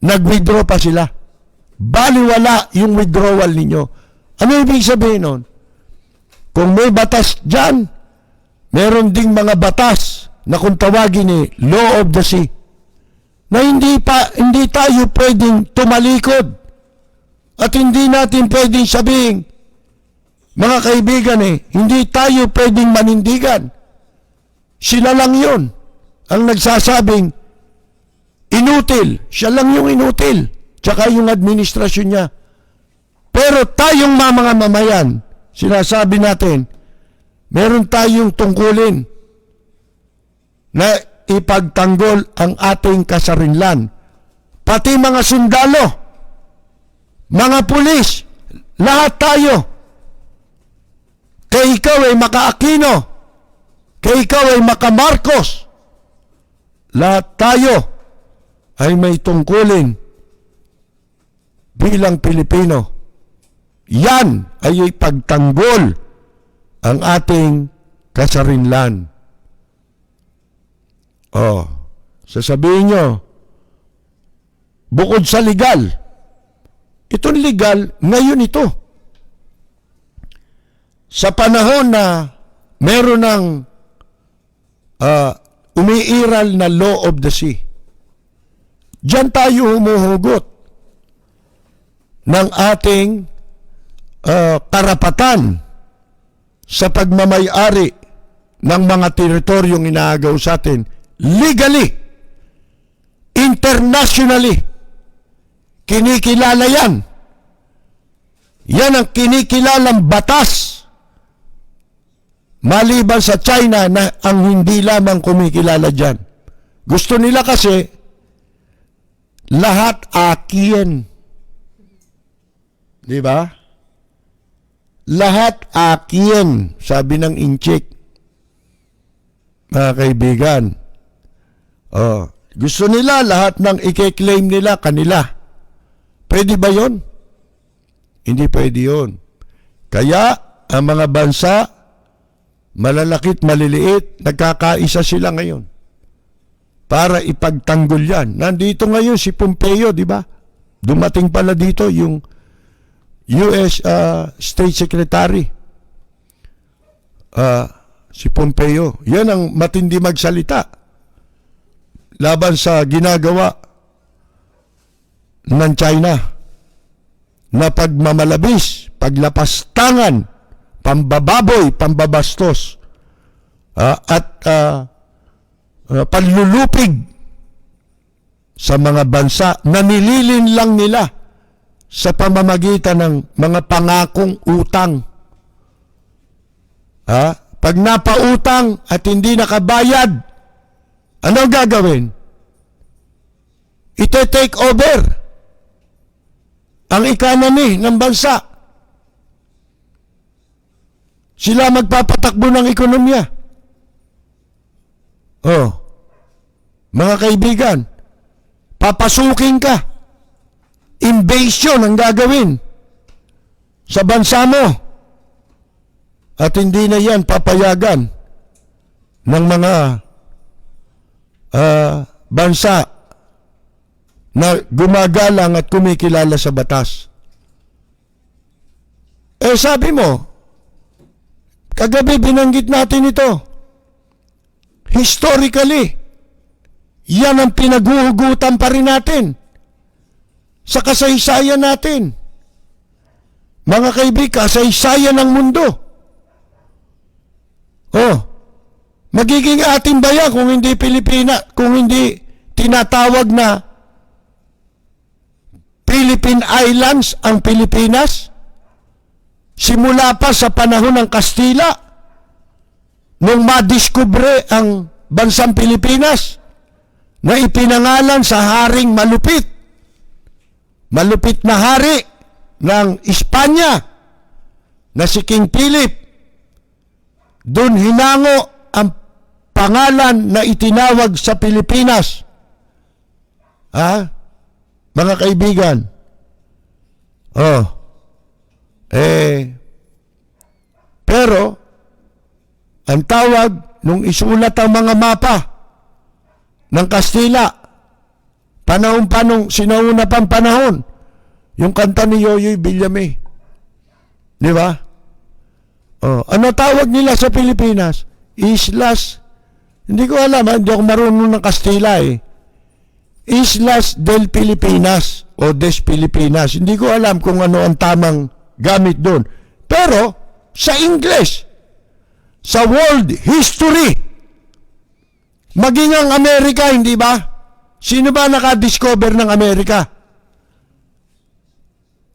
S1: nag-withdraw pa sila. Baliwala yung withdrawal ninyo. Ano ibig sabihin nun? Kung may batas dyan, meron ding mga batas na kung tawagin law of the sea, na hindi tayo pwedeng tumalikod at hindi natin pwedeng sabihin, mga kaibigan hindi tayo pwedeng manindigan. Sila lang yun ang nagsasabing inutil. Siya lang yung inutil. Tsaka yung administrasyon niya. Pero tayong mga mamayan, sinasabi natin, meron tayong tungkulin na ipagtanggol ang ating kasarinlan. Pati mga sundalo, mga pulis, lahat tayo. Kay ikaw ay maka-Aquino, kay ikaw ay maka-Marcos, lahat tayo ay may tungkulin bilang Pilipino. Yan ay ipagtanggol ang ating kasarinlan. Sasabihin nyo, bukod sa legal, itong legal, ngayon ito. Sa panahon na meron ng umiiral na law of the sea. Diyan tayo humuhugot ng ating karapatan sa pagmamayari ng mga teritoryong inaagaw sa atin legally, internationally. Kinikilala yan. Yan ang kinikilalang batas. Maliban sa China na ang hindi lamang kumikilala dyan. Gusto nila kasi lahat akin. Di ba? Lahat akin, sabi ng inchik. Mga kaibigan. Gusto nila lahat ng i-claim nila kanila. Pwede ba yon? Hindi pwede yon. Kaya ang mga bansa, malalakit, maliliit, nagkakaisa sila ngayon para ipagtanggol yan. Nandito ngayon si Pompeo, di ba? Dumating pala dito yung US State Secretary. Si Pompeo. Yan ang matindi magsalita laban sa ginagawa ng China na pagmamalabis, paglapastangan, pambababoy, pambabastos, at panlulupig sa mga bansa na nililin lang nila sa pamamagitan ng mga pangakong utang. Pag napautang at hindi nakabayad, ano gagawin? Ite-take over ang economy ng bansa. Sila magpapatakbo ng ekonomiya. Mga kaibigan, papasukin ka. Invasion ang gagawin sa bansa mo. At hindi na yan papayagan ng mga bansa na gumagalang at kumikilala sa batas. Sabi mo, kagabi binanggit natin ito. Historically, yan ang pinaghuhugutan pa rin natin sa kasaysayan natin. Mga kaibigan, kasaysayan ng mundo. Magiging ating ba yan kung hindi kung hindi tinatawag na Philippine Islands ang Pilipinas? Simula pa sa panahon ng Kastila, nung madiskubre ang bansang Pilipinas, na ipinangalan sa haring malupit na hari ng Espanya, na si King Philip. Doon hinango ang pangalan na itinawag sa Pilipinas. Mga kaibigan. Pero ang tawag nung isulat ang mga mapa ng Kastila, panahon pa nung sinauna pang panahon, yung kanta ni Yoyoy Villame. Di ba? Ano tawag nila sa Pilipinas? Islas, hindi ko alam, hindi ako marunong ng Kastila Islas del Pilipinas o des Pilipinas. Hindi ko alam kung ano ang tamang gamit doon. Pero sa English, sa world history, maging ang Amerika, hindi ba? Sino ba nakadiscover ng Amerika?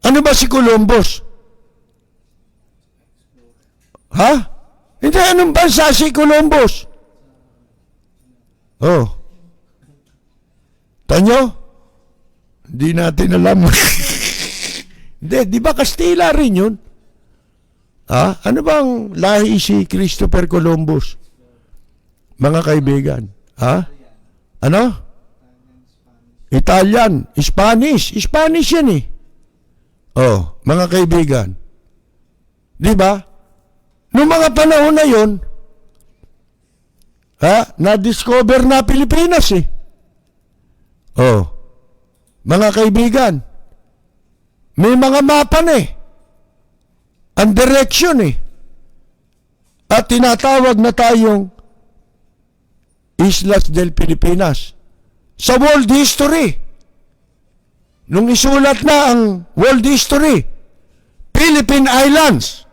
S1: Ano ba si Columbus? Hindi, anong bansa si Columbus? Tanyo? Hindi natin alam. Hindi, di ba Kastila rin yun? Ano bang lahi si Christopher Columbus? Mga kaibigan. Ano? Italian. Spanish. Spanish yan mga kaibigan. Di ba? Noong mga panahon na yun, na-discover na Pilipinas mga kaibigan, may mga mapa na ang direction at tinatawag na tayong Islas del Pilipinas. Sa world history. Nung isulat na ang world history, Philippine Islands.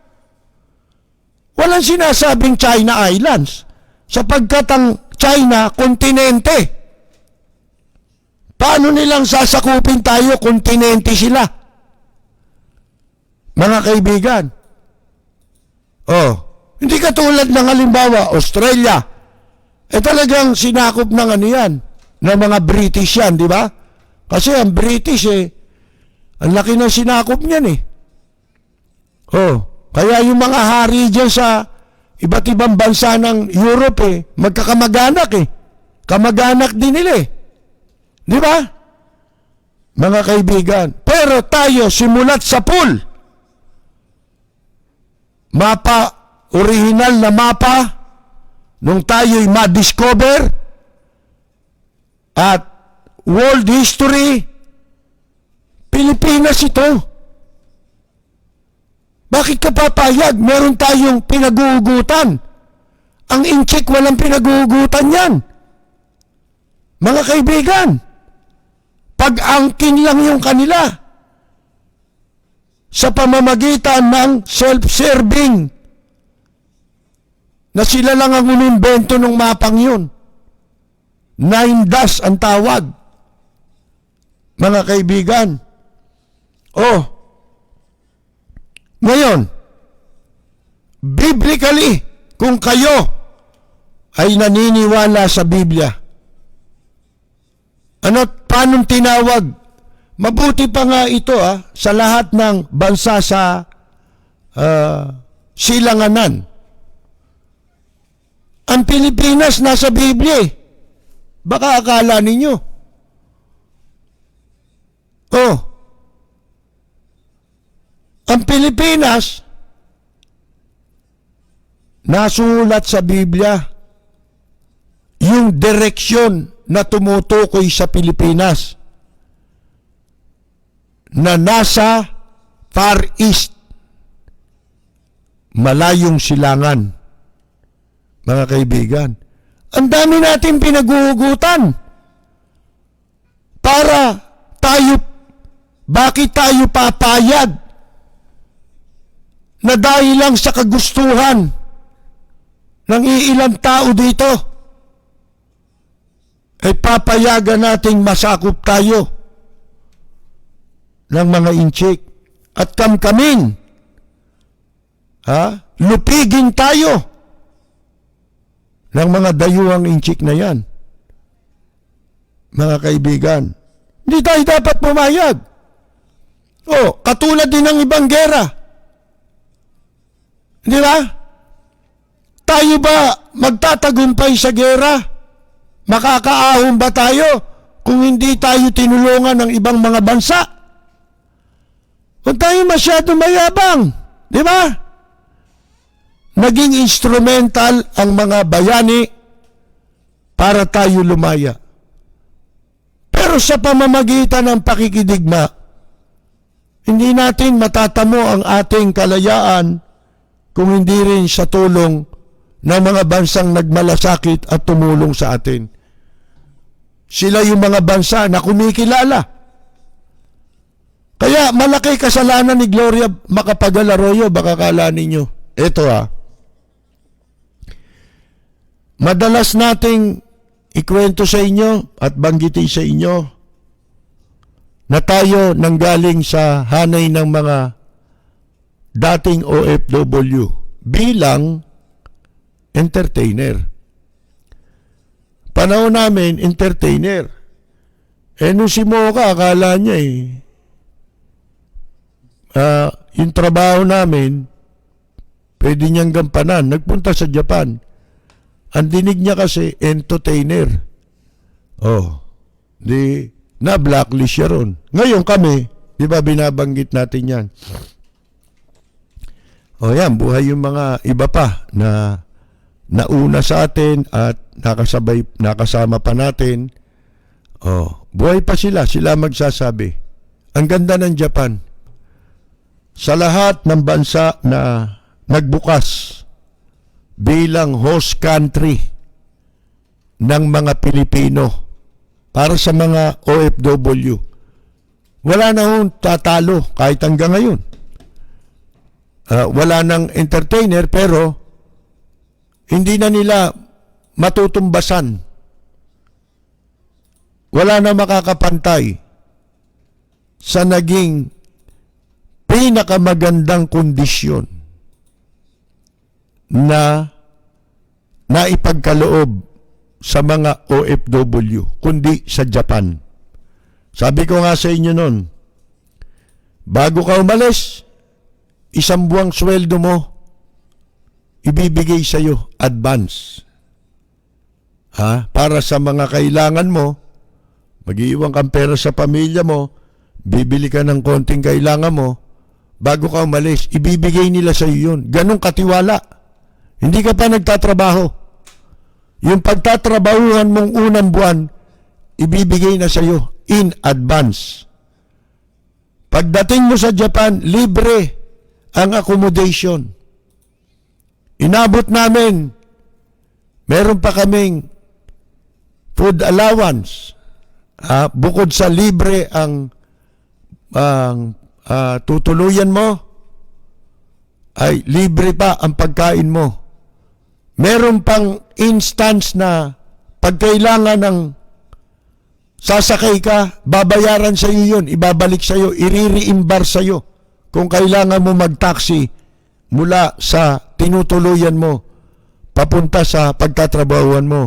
S1: Walang sinasabing China Islands. Sapagkat ang China, kontinente. Paano nilang sasakupin tayo, kontinente sila? Mga kaibigan. Oh, hindi katulad ng halimbawa, Australia. Talagang sinakop ng ano yan, ng mga British yan, di ba? Kasi ang British ang laki ng sinakop niyan Oh, kaya yung mga hari dyan sa iba't ibang bansa ng Europe magkakamag-anak Kamag-anak din nila Di ba? Mga kaibigan. Pero tayo, simulat sa pool. Mapa, original na mapa, nung tayo'y ma-discover, at world history, Pilipinas ito. Bakit ka papayag? Meron tayong pinag-uugutan. Ang inchik walang pinag-uugutan yan. Mga kaibigan, pag-angkin lang yung kanila sa pamamagitan ng self-serving na sila lang ang umimbento ng mapang yun. 9 dash ang tawag. Mga kaibigan. Ngayon, biblically, kung kayo ay naniniwala sa Biblia, paano tinawag? Mabuti pa nga ito sa lahat ng bansa sa silanganan. Ang Pilipinas nasa Biblia Baka akala ninyo. Ang Pilipinas, nasulat sa Biblia yung direksyon na tumutukoy sa Pilipinas na nasa Far East, malayong silangan. Mga kaibigan, ang dami natin pinaguhugutan para bakit tayo papayag na dahil lang sa kagustuhan ng iilang tao dito ay papayagan nating masakop tayo ng mga inchik at kamkaming, lupigin tayo ng mga dayuhang inchik na yan. Mga kaibigan, hindi tayo dapat pumayag. Katulad din ng ibang gera. Di ba? Tayo ba magtatagumpay sa gera? Makakaahon ba tayo kung hindi tayo tinulungan ng ibang mga bansa? Huwag tayo masyado mayabang. Di ba? Naging instrumental ang mga bayani para tayo lumaya. Pero sa pamamagitan ng pakikidigma, hindi natin matatamo ang ating kalayaan kung hindi rin sa tulong ng mga bansang nagmalasakit at tumulong sa atin. Sila yung mga bansa na kumikilala. Kaya malaki kasalanan ni Gloria Macapagal Arroyo, baka kala ninyo. Ito madalas nating ikwento sa inyo at banggitin sa inyo na tayo nanggaling sa hanay ng mga dating OFW bilang entertainer. Panahon namin, entertainer. Nung si Mocha, akala niya yung trabaho namin, pwede niyang gampanan. Nagpunta sa Japan. Ang dinig niya kasi, entertainer. Na-blacklist siya ron. Ngayon kami, di ba binabanggit natin yan? Yan, buhay yung mga iba pa na nauna sa atin at nakasama pa natin. Buhay pa sila magsasabi. Ang ganda ng Japan. Sa lahat ng bansa na nagbukas bilang host country ng mga Pilipino para sa mga OFW. Wala na hong tatalo kahit hanggang ngayon. Wala nang entertainer pero hindi na nila matutumbasan. Wala na makakapantay sa naging pinakamagandang kondisyon na naipagkaloob sa mga OFW, kundi sa Japan. Sabi ko nga sa inyo noon, bago ka umalis, 1 buwang sweldo mo, ibibigay sa iyo advance. Para sa mga kailangan mo, mag-iiwan kang pera sa pamilya mo, bibili ka ng konting kailangan mo, bago ka umalis, ibibigay nila sa iyo yun. Ganong katiwala. Hindi ka pa nagtatrabaho. Yung pagtatrabahuhan mong unang buwan, ibibigay na sa iyo in advance. Pagdating mo sa Japan, libre ang accommodation. Inabot namin, meron pa kaming food allowance. Bukod sa libre ang tutuluyan mo, ay libre pa ang pagkain mo. Meron pang instance na pagkailangan ng sasakay ka, babayaran sa iyo yun, ibabalik sa iyo, i-reimbar sa iyo kung kailangan mo mag-taxi mula sa tinutuluyan mo papunta sa pagtatrabahuan mo.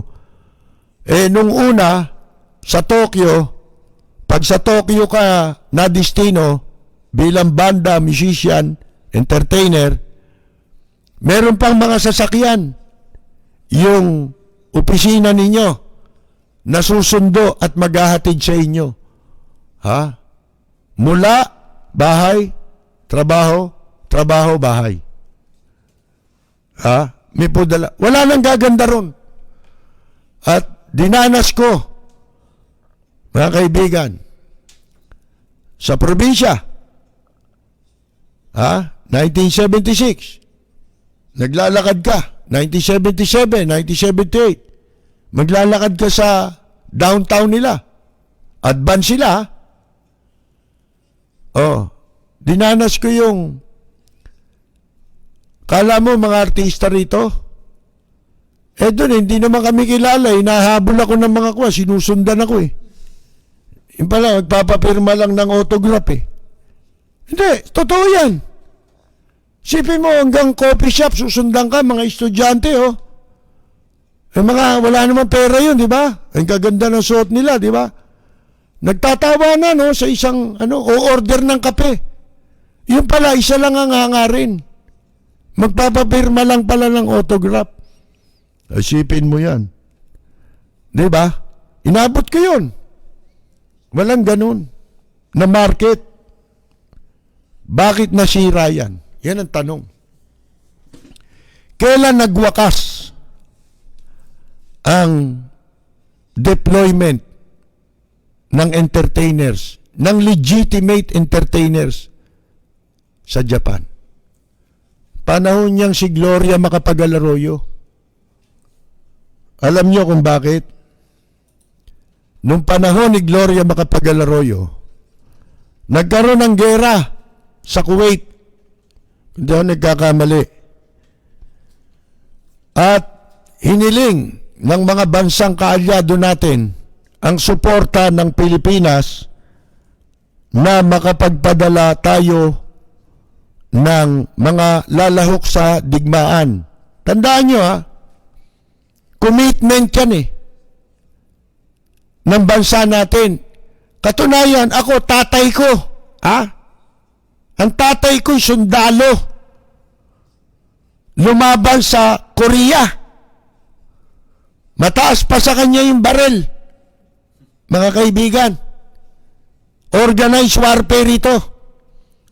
S1: Nung una, sa Tokyo, pag sa Tokyo ka na destino bilang banda, musician, entertainer, meron pang mga sasakyan yung opisina ninyo na susundo at maghahatid sa inyo. Mula bahay, trabaho, trabaho, bahay. May podala. Wala nang gaganda ron. At dinanas ko, mga kaibigan, sa probinsya, 1976, naglalakad ka, 1977, 1978, maglalakad ka sa downtown nila. Advance sila. Dinanas ko yung, kala mo mga artista rito? Doon, hindi naman kami kilala. Nahabol ako ng mga kuha, sinusundan ako Yung pala, magpapapirma lang ng autograph Hindi, totoo yan. Sipin mo, hanggang coffee shop, susundan ka, mga estudyante, wala naman pera yun, di ba? Ang kaganda ng suot nila, di ba? Nagtatawa na, sa isang, o-order ng kape. Yung pala, isa lang ang hangarin. Magpapapirma lang pala ng autograph. Isipin mo yan. Di ba? Inabot ko yun. Walang ganun. Na market. Bakit nasira yan? Yan ang tanong. Kailan nagwakas ang deployment ng entertainers, ng legitimate entertainers sa Japan? Panahon niyang si Gloria Macapagal-Arroyo. Alam niyo kung bakit? Nung panahon ni Gloria Macapagal-Arroyo, nagkaroon ng gera sa Kuwait. Hindi ako nagkakamali. At hiniling ng mga bansang kaalyado natin ang suporta ng Pilipinas na makapagpadala tayo ng mga lalahok sa digmaan. Tandaan nyo commitment yan ng bansa natin. Katunayan, ako, tatay ko, ang tatay ko'y sundalo. Lumaban sa Korea. Mataas pa sa kanya yung barel. Mga kaibigan, organized warfare ito.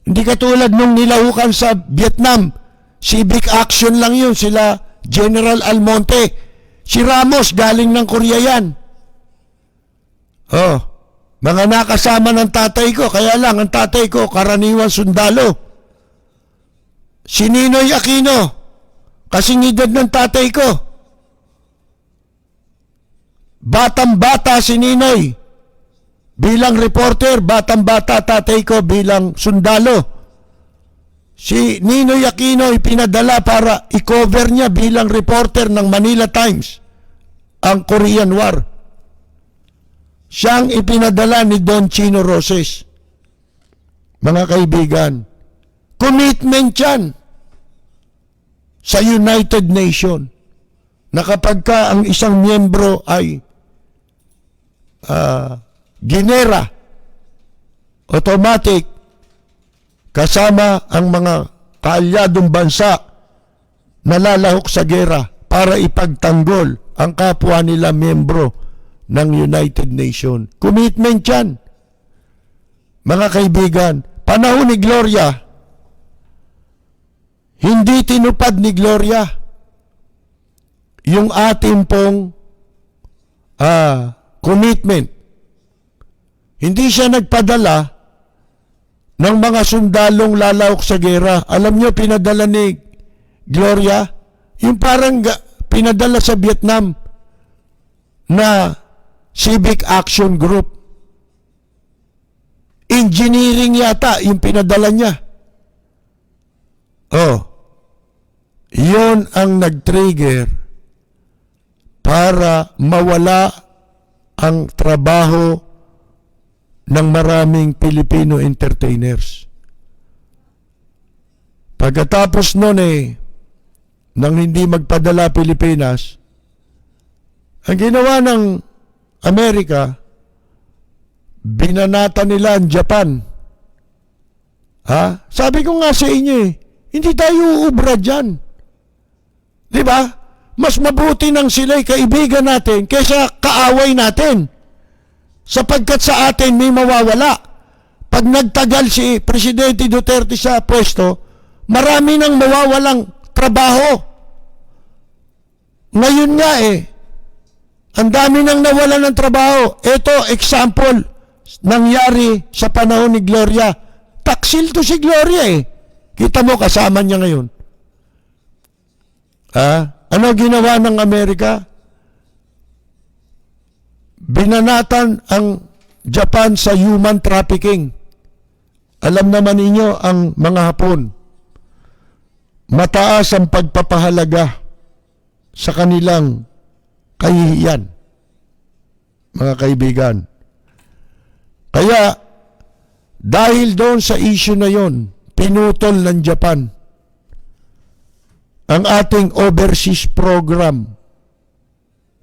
S1: Hindi katulad nung nilahukan sa Vietnam. Civic action lang yun. Sila General Almonte. Si Ramos, galing ng Korea yan. Mga nakasama ng tatay ko. Kaya lang, ang tatay ko, karaniwan sundalo. Si Ninoy Aquino, kasing edad ng tatay ko. Batang-bata si Ninoy bilang reporter, batang-bata tatay ko bilang sundalo. Si Ninoy Aquino ipinadala para i-cover niya bilang reporter ng Manila Times ang Korean War. Siyang ipinadala ni Don Chino Roses. Mga kaibigan, commitment yan sa United Nations na kapag ka ang isang miyembro ay ginera, automatic, kasama ang mga kaalyadong bansa na lalahok sa gera para ipagtanggol ang kapwa nila miyembro ng United Nations. Commitment yan. Mga kaibigan, panahon ni Gloria, hindi tinupad ni Gloria yung ating pong commitment. Hindi siya nagpadala ng mga sundalong lalahok sa gera. Alam nyo, pinadala ni Gloria, yung parang pinadala sa Vietnam na Civic Action Group. Engineering yata yung pinadala niya. Yun ang nag-trigger para mawala ang trabaho ng maraming Filipino entertainers. Pagkatapos nun nang hindi magpadala Pilipinas, ang ginawa ng Amerika, binanata nila ang Japan. Sabi ko nga sa inyo hindi tayo uubra dyan. Di ba? Mas mabuti nang sila'y kaibigan natin kaysa kaaway natin. Sapagkat sa atin may mawawala. Pag nagtagal si Presidente Duterte sa pwesto, marami nang mawawalang trabaho. Ngayon nga ang dami nang nawalan ng trabaho. Ito, example, nangyari sa panahon ni Gloria. Taksil to si Gloria Kita mo, kasama niya ngayon. Ano ginawa ng Amerika? Binanatan ang Japan sa human trafficking. Alam naman ninyo ang mga Hapon. Mataas ang pagpapahalaga sa kanilang kahihiyan. Mga kaibigan. Kaya, dahil doon sa issue na yon, pinutol ng Japan ang ating overseas program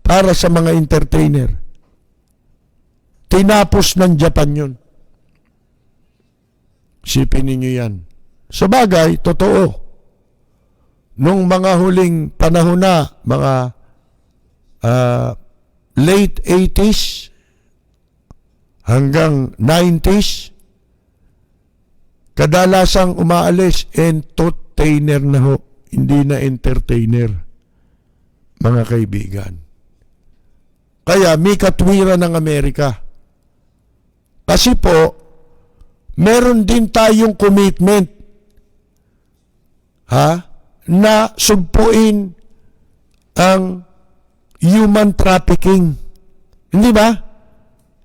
S1: para sa mga entertainer. Tinapos ng Japan yun. Sipin ninyo yan. Sa bagay, totoo. Nung mga huling panahon na, mga late 80s hanggang 90s, kadalasang umaalis entertainer na ho, hindi na entertainer, mga kaibigan. Kaya may katwiran ng Amerika. Kasi po, meron din tayong commitment na sugpuin ang human trafficking. Hindi ba?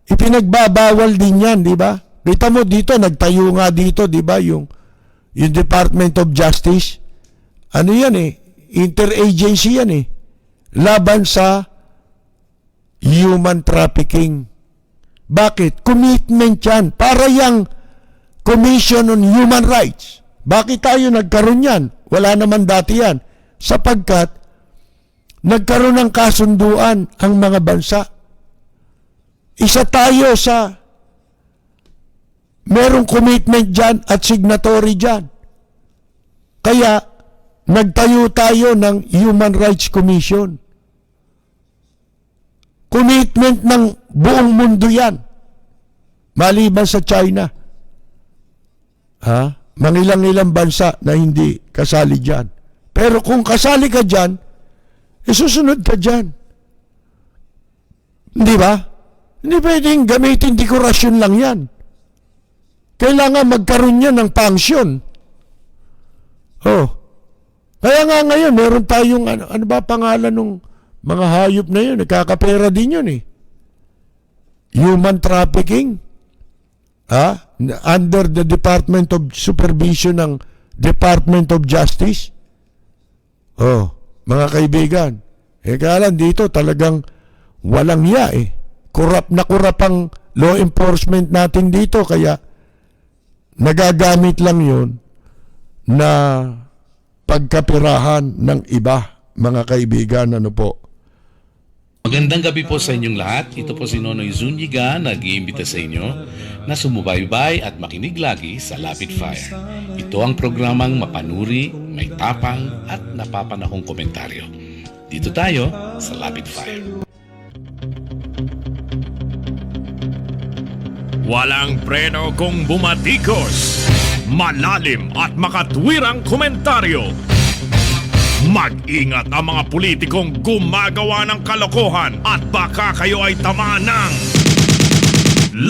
S1: Ipinagbabawal din yan, di ba? Kita mo dito, nagtayo nga dito, di ba, yung Department of Justice. Ano yan interagency yan laban sa human trafficking. Bakit? Commitment yan. Para yung Commission on Human Rights. Bakit tayo nagkaroon yan? Wala naman dati yan. Sapagkat nagkaroon ng kasunduan ang mga bansa. Isa tayo sa merong commitment dyan at signatory dyan. Kaya, nagtayo tayo ng Human Rights Commission. Commitment ng buong mundo yan. Maliban sa China. Mangilang-ilang bansa na hindi kasali dyan. Pero kung kasali ka dyan, susunod ka dyan. Hindi ba? Hindi pwedeng gamitin dekorasyon lang yan. Kailangan magkaroon yan ng function. Kaya nga ngayon, meron tayong, ano ba pangalan ng mga hayop na yun? Nakakapera din yun human trafficking, under the Department of Supervision ng Department of Justice. Oh, mga kaibigan, kaya lang dito talagang walang hiya eh. Kurap na kurap ang law enforcement natin dito, kaya nagagamit lang yun na pagkapirahan ng iba, mga kaibigan, ano po.
S7: Magandang gabi po sa inyong lahat. Ito po si Nonoy Zunyiga, nag-iimbita sa inyo na sumubaybay at makinig lagi sa Lapid Fire. Ito ang programang mapanuri, may tapang at napapanahong komentaryo. Dito tayo sa Lapid Fire.
S2: Walang preno kung bumatikos. Malalim at makatwirang komentaryo. Mag-ingat ang mga politikong gumagawa ng kalokohan at baka kayo ay tamaan ng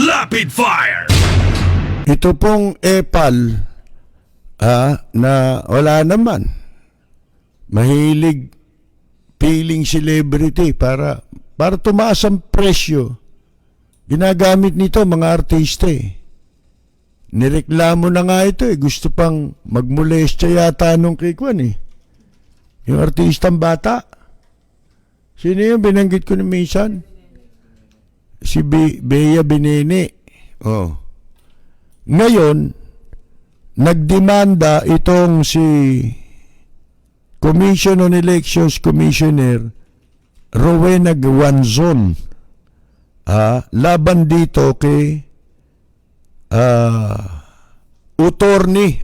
S2: Lapid Fire!
S1: Ito pong epal na wala naman. Mahilig piling celebrity para tumaas ang presyo. Ginagamit nito mga artista eh. Nireklamo na nga ito eh. Gusto pang magmolestya yata nung kay Kwan eh. Yung artistang bata. Sino yung binanggit ko na minsan? Si Bea Binene. Oh. Ngayon, nagdemanda itong si Commission on Elections Commissioner Rowena Guanzon laban dito kay attorney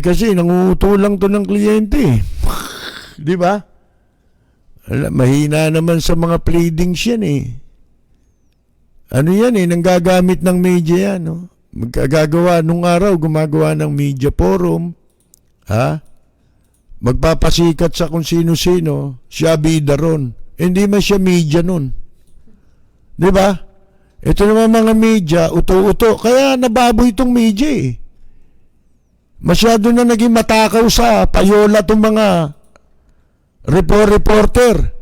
S1: kasi nanguutulang to ng kliyente eh. Di ba? Mahina naman sa mga pleadings yan eh. Ano yan eh, nanggagamit ng media yan. No? Magkagagawa nung araw, gumagawa ng media forum. Magpapasikat sa kung sino-sino. Siya bida ron. Hindi man siya media nun. Di ba? Ito naman mga media, uto-uto. Kaya nababoy itong media eh. Masyado na naging matakaw sa payola itong mga reporter.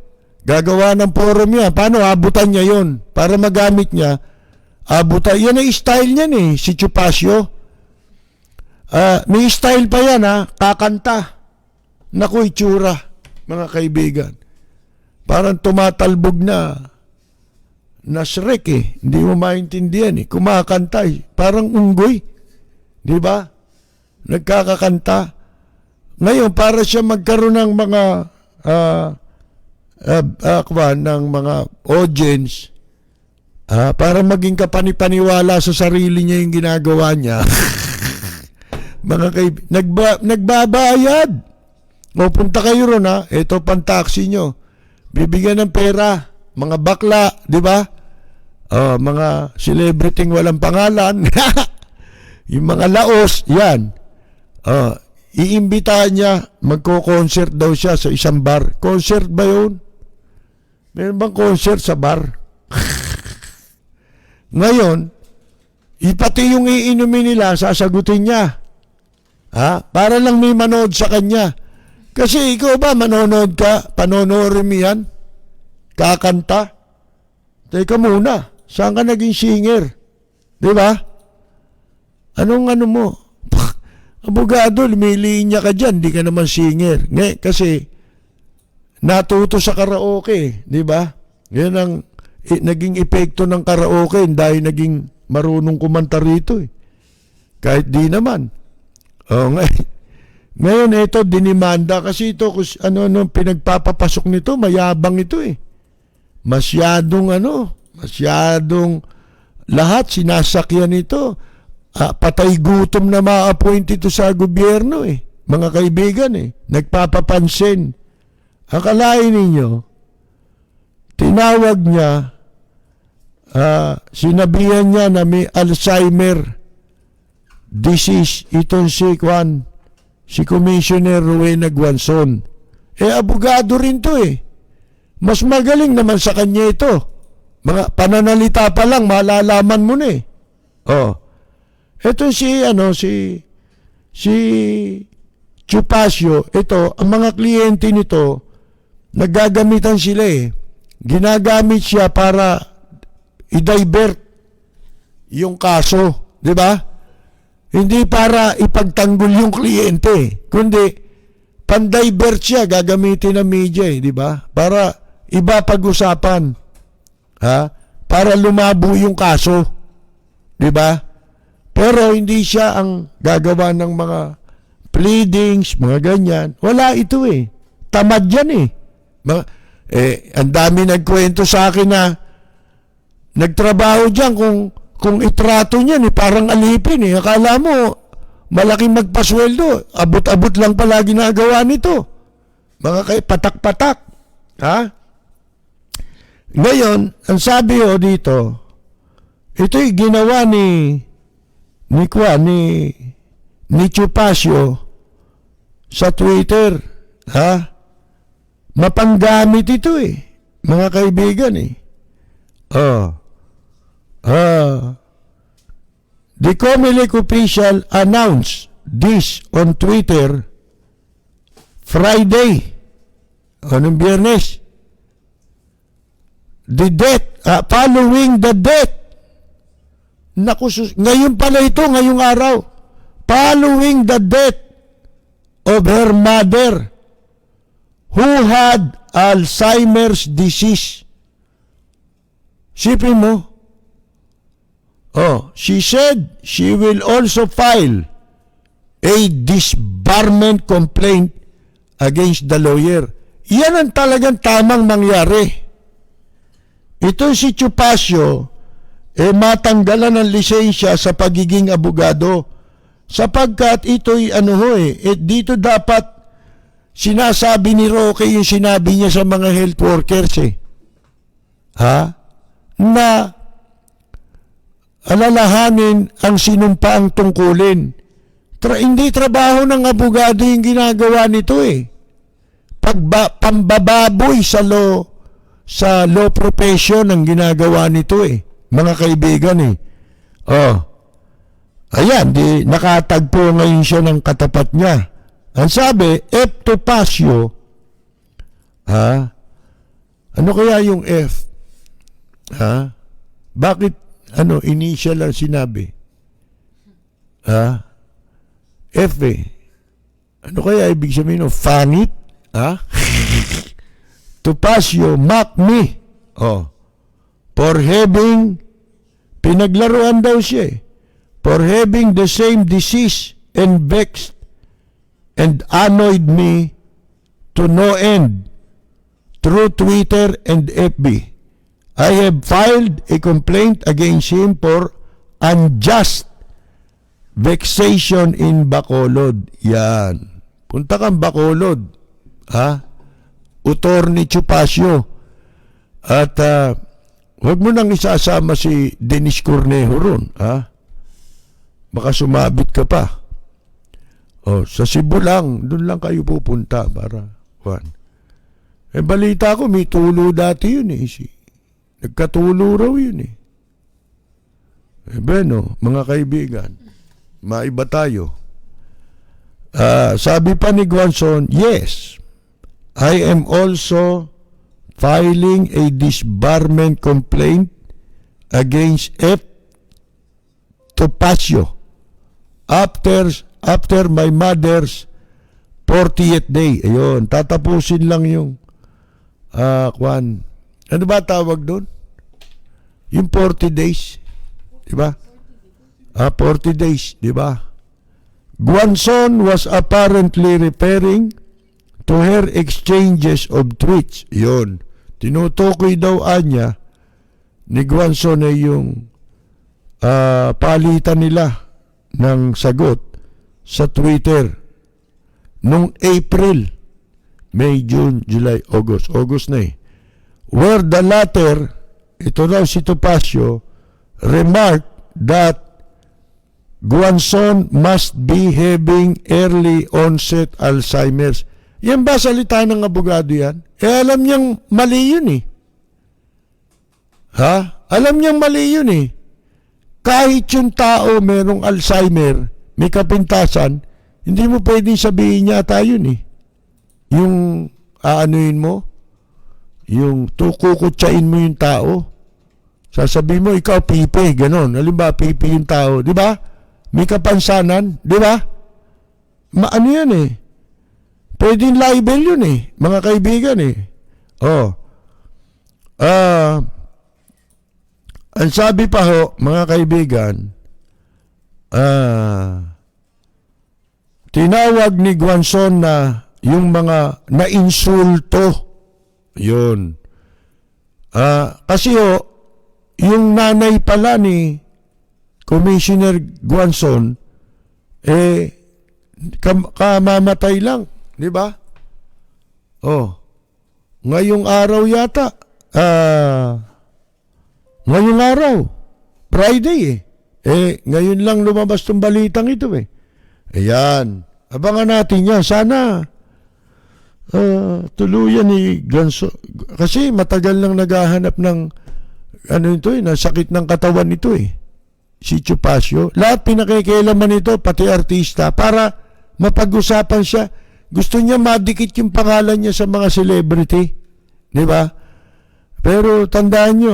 S1: Gagawa ng forum niya. Paano abutan niya yon para magamit niya? Abutan. Yan ang style niyan eh, si Chupacio. May style pa yan kakanta. Naku, itsura, mga kaibigan. Parang tumatalbog na Shrek eh. Hindi mo maintindihan eh. Kumakanta eh. Parang unggoy. Di ba? Nagkakakanta. Ngayon, para siya magkaroon ng mga ng mga audience, para maging kapanipaniwala sa sarili niya yung ginagawa niya. Mga nagbabayad. O punta kayo ron ito pang taxi nyo. Bibigyan ng pera. Mga bakla, di ba? Mga celebrity walang pangalan. Yung mga laos, yan. Iimbitahan niya, magko-concert daw siya sa isang bar. Concert ba yun? Meron bang concert sa bar? Ngayon, pati yung iinumin nila, sasagutin niya. Para lang may manood sa kanya. Kasi ikaw ba, manonood ka, panonorin mo yan? Kakanta? Teka muna, saan ka naging singer? Di ba? Anong ano mo? Abogado, lumilinya ka dyan, di ka naman singer. Kasi natuto sa karaoke, di ba? Yan ang naging epekto ng karaoke dahil naging marunong kumanta rito eh. Kahit di naman. Ngayon ito, dinimanda kasi ito, ano pinagpapapasok nito, mayabang ito eh. Masyadong lahat sinasakyan ito. Patay gutom na ma-appoint ito sa gobyerno eh. Mga kaibigan eh. Nagpapapansin. Akalain ninyo, tinawag niya, sinabihan niya na may Alzheimer disease itong si Commissioner Rowena Guanzon. Abogado rin to eh. Mas magaling naman sa kanya ito. Mga pananalita pa lang, malalaman mo na eh. Ito si Chupacio, ito, ang mga kliyente nito, naggagamitan sila eh. Ginagamit siya para i-divert yung kaso, di ba? Hindi para ipagtanggol yung kliyente, kundi pan-divert siya, gagamitin ng media, di ba? Para iba pag-usapan, ha? Para lumabo yung kaso, di ba? Pero hindi siya ang gagawa ng mga pleadings, mga ganyan. Wala ito eh. Tamad yan eh. Ang dami nagkwento sa akin na nagtrabaho dyan kung itrato niyan eh, parang alipin eh. Akala mo, malaking magpasweldo. Abot-abot lang pala ginagawa nito. Mga patak-patak. Ha? Ngayon, ang sabi ho dito, ito'y ginawa ni Chupacio sa Twitter. Ha? Mapanggamit ito eh. Mga kaibigan eh. The Comelec official announced this on Twitter Friday. Anong Biyernes? The death, following the death. Naku, ngayon pala ito, ngayong araw. Following the death of her mother who had Alzheimer's disease. Sipin mo. She said she will also file a disbarment complaint against the lawyer. Yan ang talagang tamang mangyari. Ito si Chupacio, matanggalan ng lisensya sa pagiging abogado sapagkat ito'y dito dapat sinasabi ni Roque yung sinabi niya sa mga health workers na alalahanin ang sinumpaang tungkulin. Hindi trabaho ng abogado yung ginagawa nito eh. Pambababoy sa law profession ang ginagawa nito eh. Mga kaibigan eh. Ayan, nakatagpo ngayon siya ng katapat niya. Ang sabi, F. Topacio, ano kaya yung F? Bakit, initial lang sinabi? F eh. Ano kaya ibig sabihin? Fangit? Topacio, mock me. For having, pinaglaruan daw siya eh. For having the same disease and vexed and annoyed me to no end through Twitter and FB. I have filed a complaint against him for unjust vexation in Bacolod. Yan. Punta kang Bacolod. Utor ni Chupacio. At huwag mo nang isasama si Dennis Cornejo ron. Baka sumabit ka pa. Sa Cebu lang, doon lang kayo pupunta para balita ko may tulo dati yun eh. Nagkatulo raw yun eh. Mga kaibigan, maiba tayo. Sabi pa ni Guanzon, yes, I am also filing a disbarment complaint against F. Topacio after my mother's 40th day. Ayun, tatapusin lang yung ano ba tawag doon? Yung 40 days. Diba? 40 days. Diba? Guanzon was apparently referring to her exchanges of tweets. Yun. Tinutukoy daw anya ni Guanzon ay yung palitan nila ng sagot sa Twitter nung April, May, June, July, August. August na eh. Where the latter, ito daw si Topacio, remarked that Guanzon must be having early onset Alzheimer's. Yan ba salita ng abogado yan? Alam niyang mali yun eh. Alam niyang mali yun eh. Kahit yung tao merong Alzheimer, may kapintasan, hindi mo pwedeng sabihin niya tayo yun eh. Yung aanuin mo, Yung kukutsain mo yung tao. Sasabihin mo, ikaw pipi, ganon. Halimbawa, pipi yung tao, di ba? May kapansanan, di ba? Ano yan eh? Pwedeng libel yun eh, mga kaibigan eh. Oh. Ang sabi pa ho, mga kaibigan, tinawag ni Guanzon na yung mga nainsulto. Yun. Kasi ho, yung nanay pala ni Commissioner Guanzon, kamamatay lang, di ba? Oh. Ngayong araw yata, ngayong araw, Friday ngayon lang lumabas tong balitang ito Ayan. Abangan natin yan. Sana tuluyan ni Guanzon. Kasi matagal lang naghahanap ng na sakit ng katawan ito Si Chupacio. Lahat pinakikialaman ito, pati artista, para mapag-usapan siya. Gusto niya madikit yung pangalan niya sa mga celebrity. Di ba? Pero tandaan nyo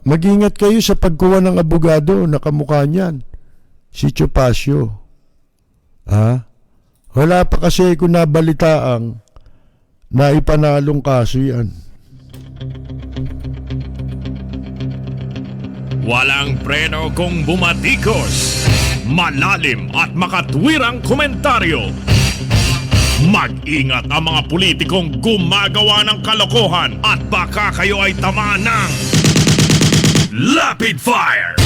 S1: mag-ingat kayo sa pagkuha ng abogado na kamukha niyan. Si Chupacio. Wala pa kasi kung nabalitaang na ipanalong kaso yan.
S2: Walang preno kung bumatikos. Malalim at makatwirang komentaryo. Mag-ingat ang mga politikong gumagawa ng kalokohan at baka kayo ay tamaan ng Lapid Fire!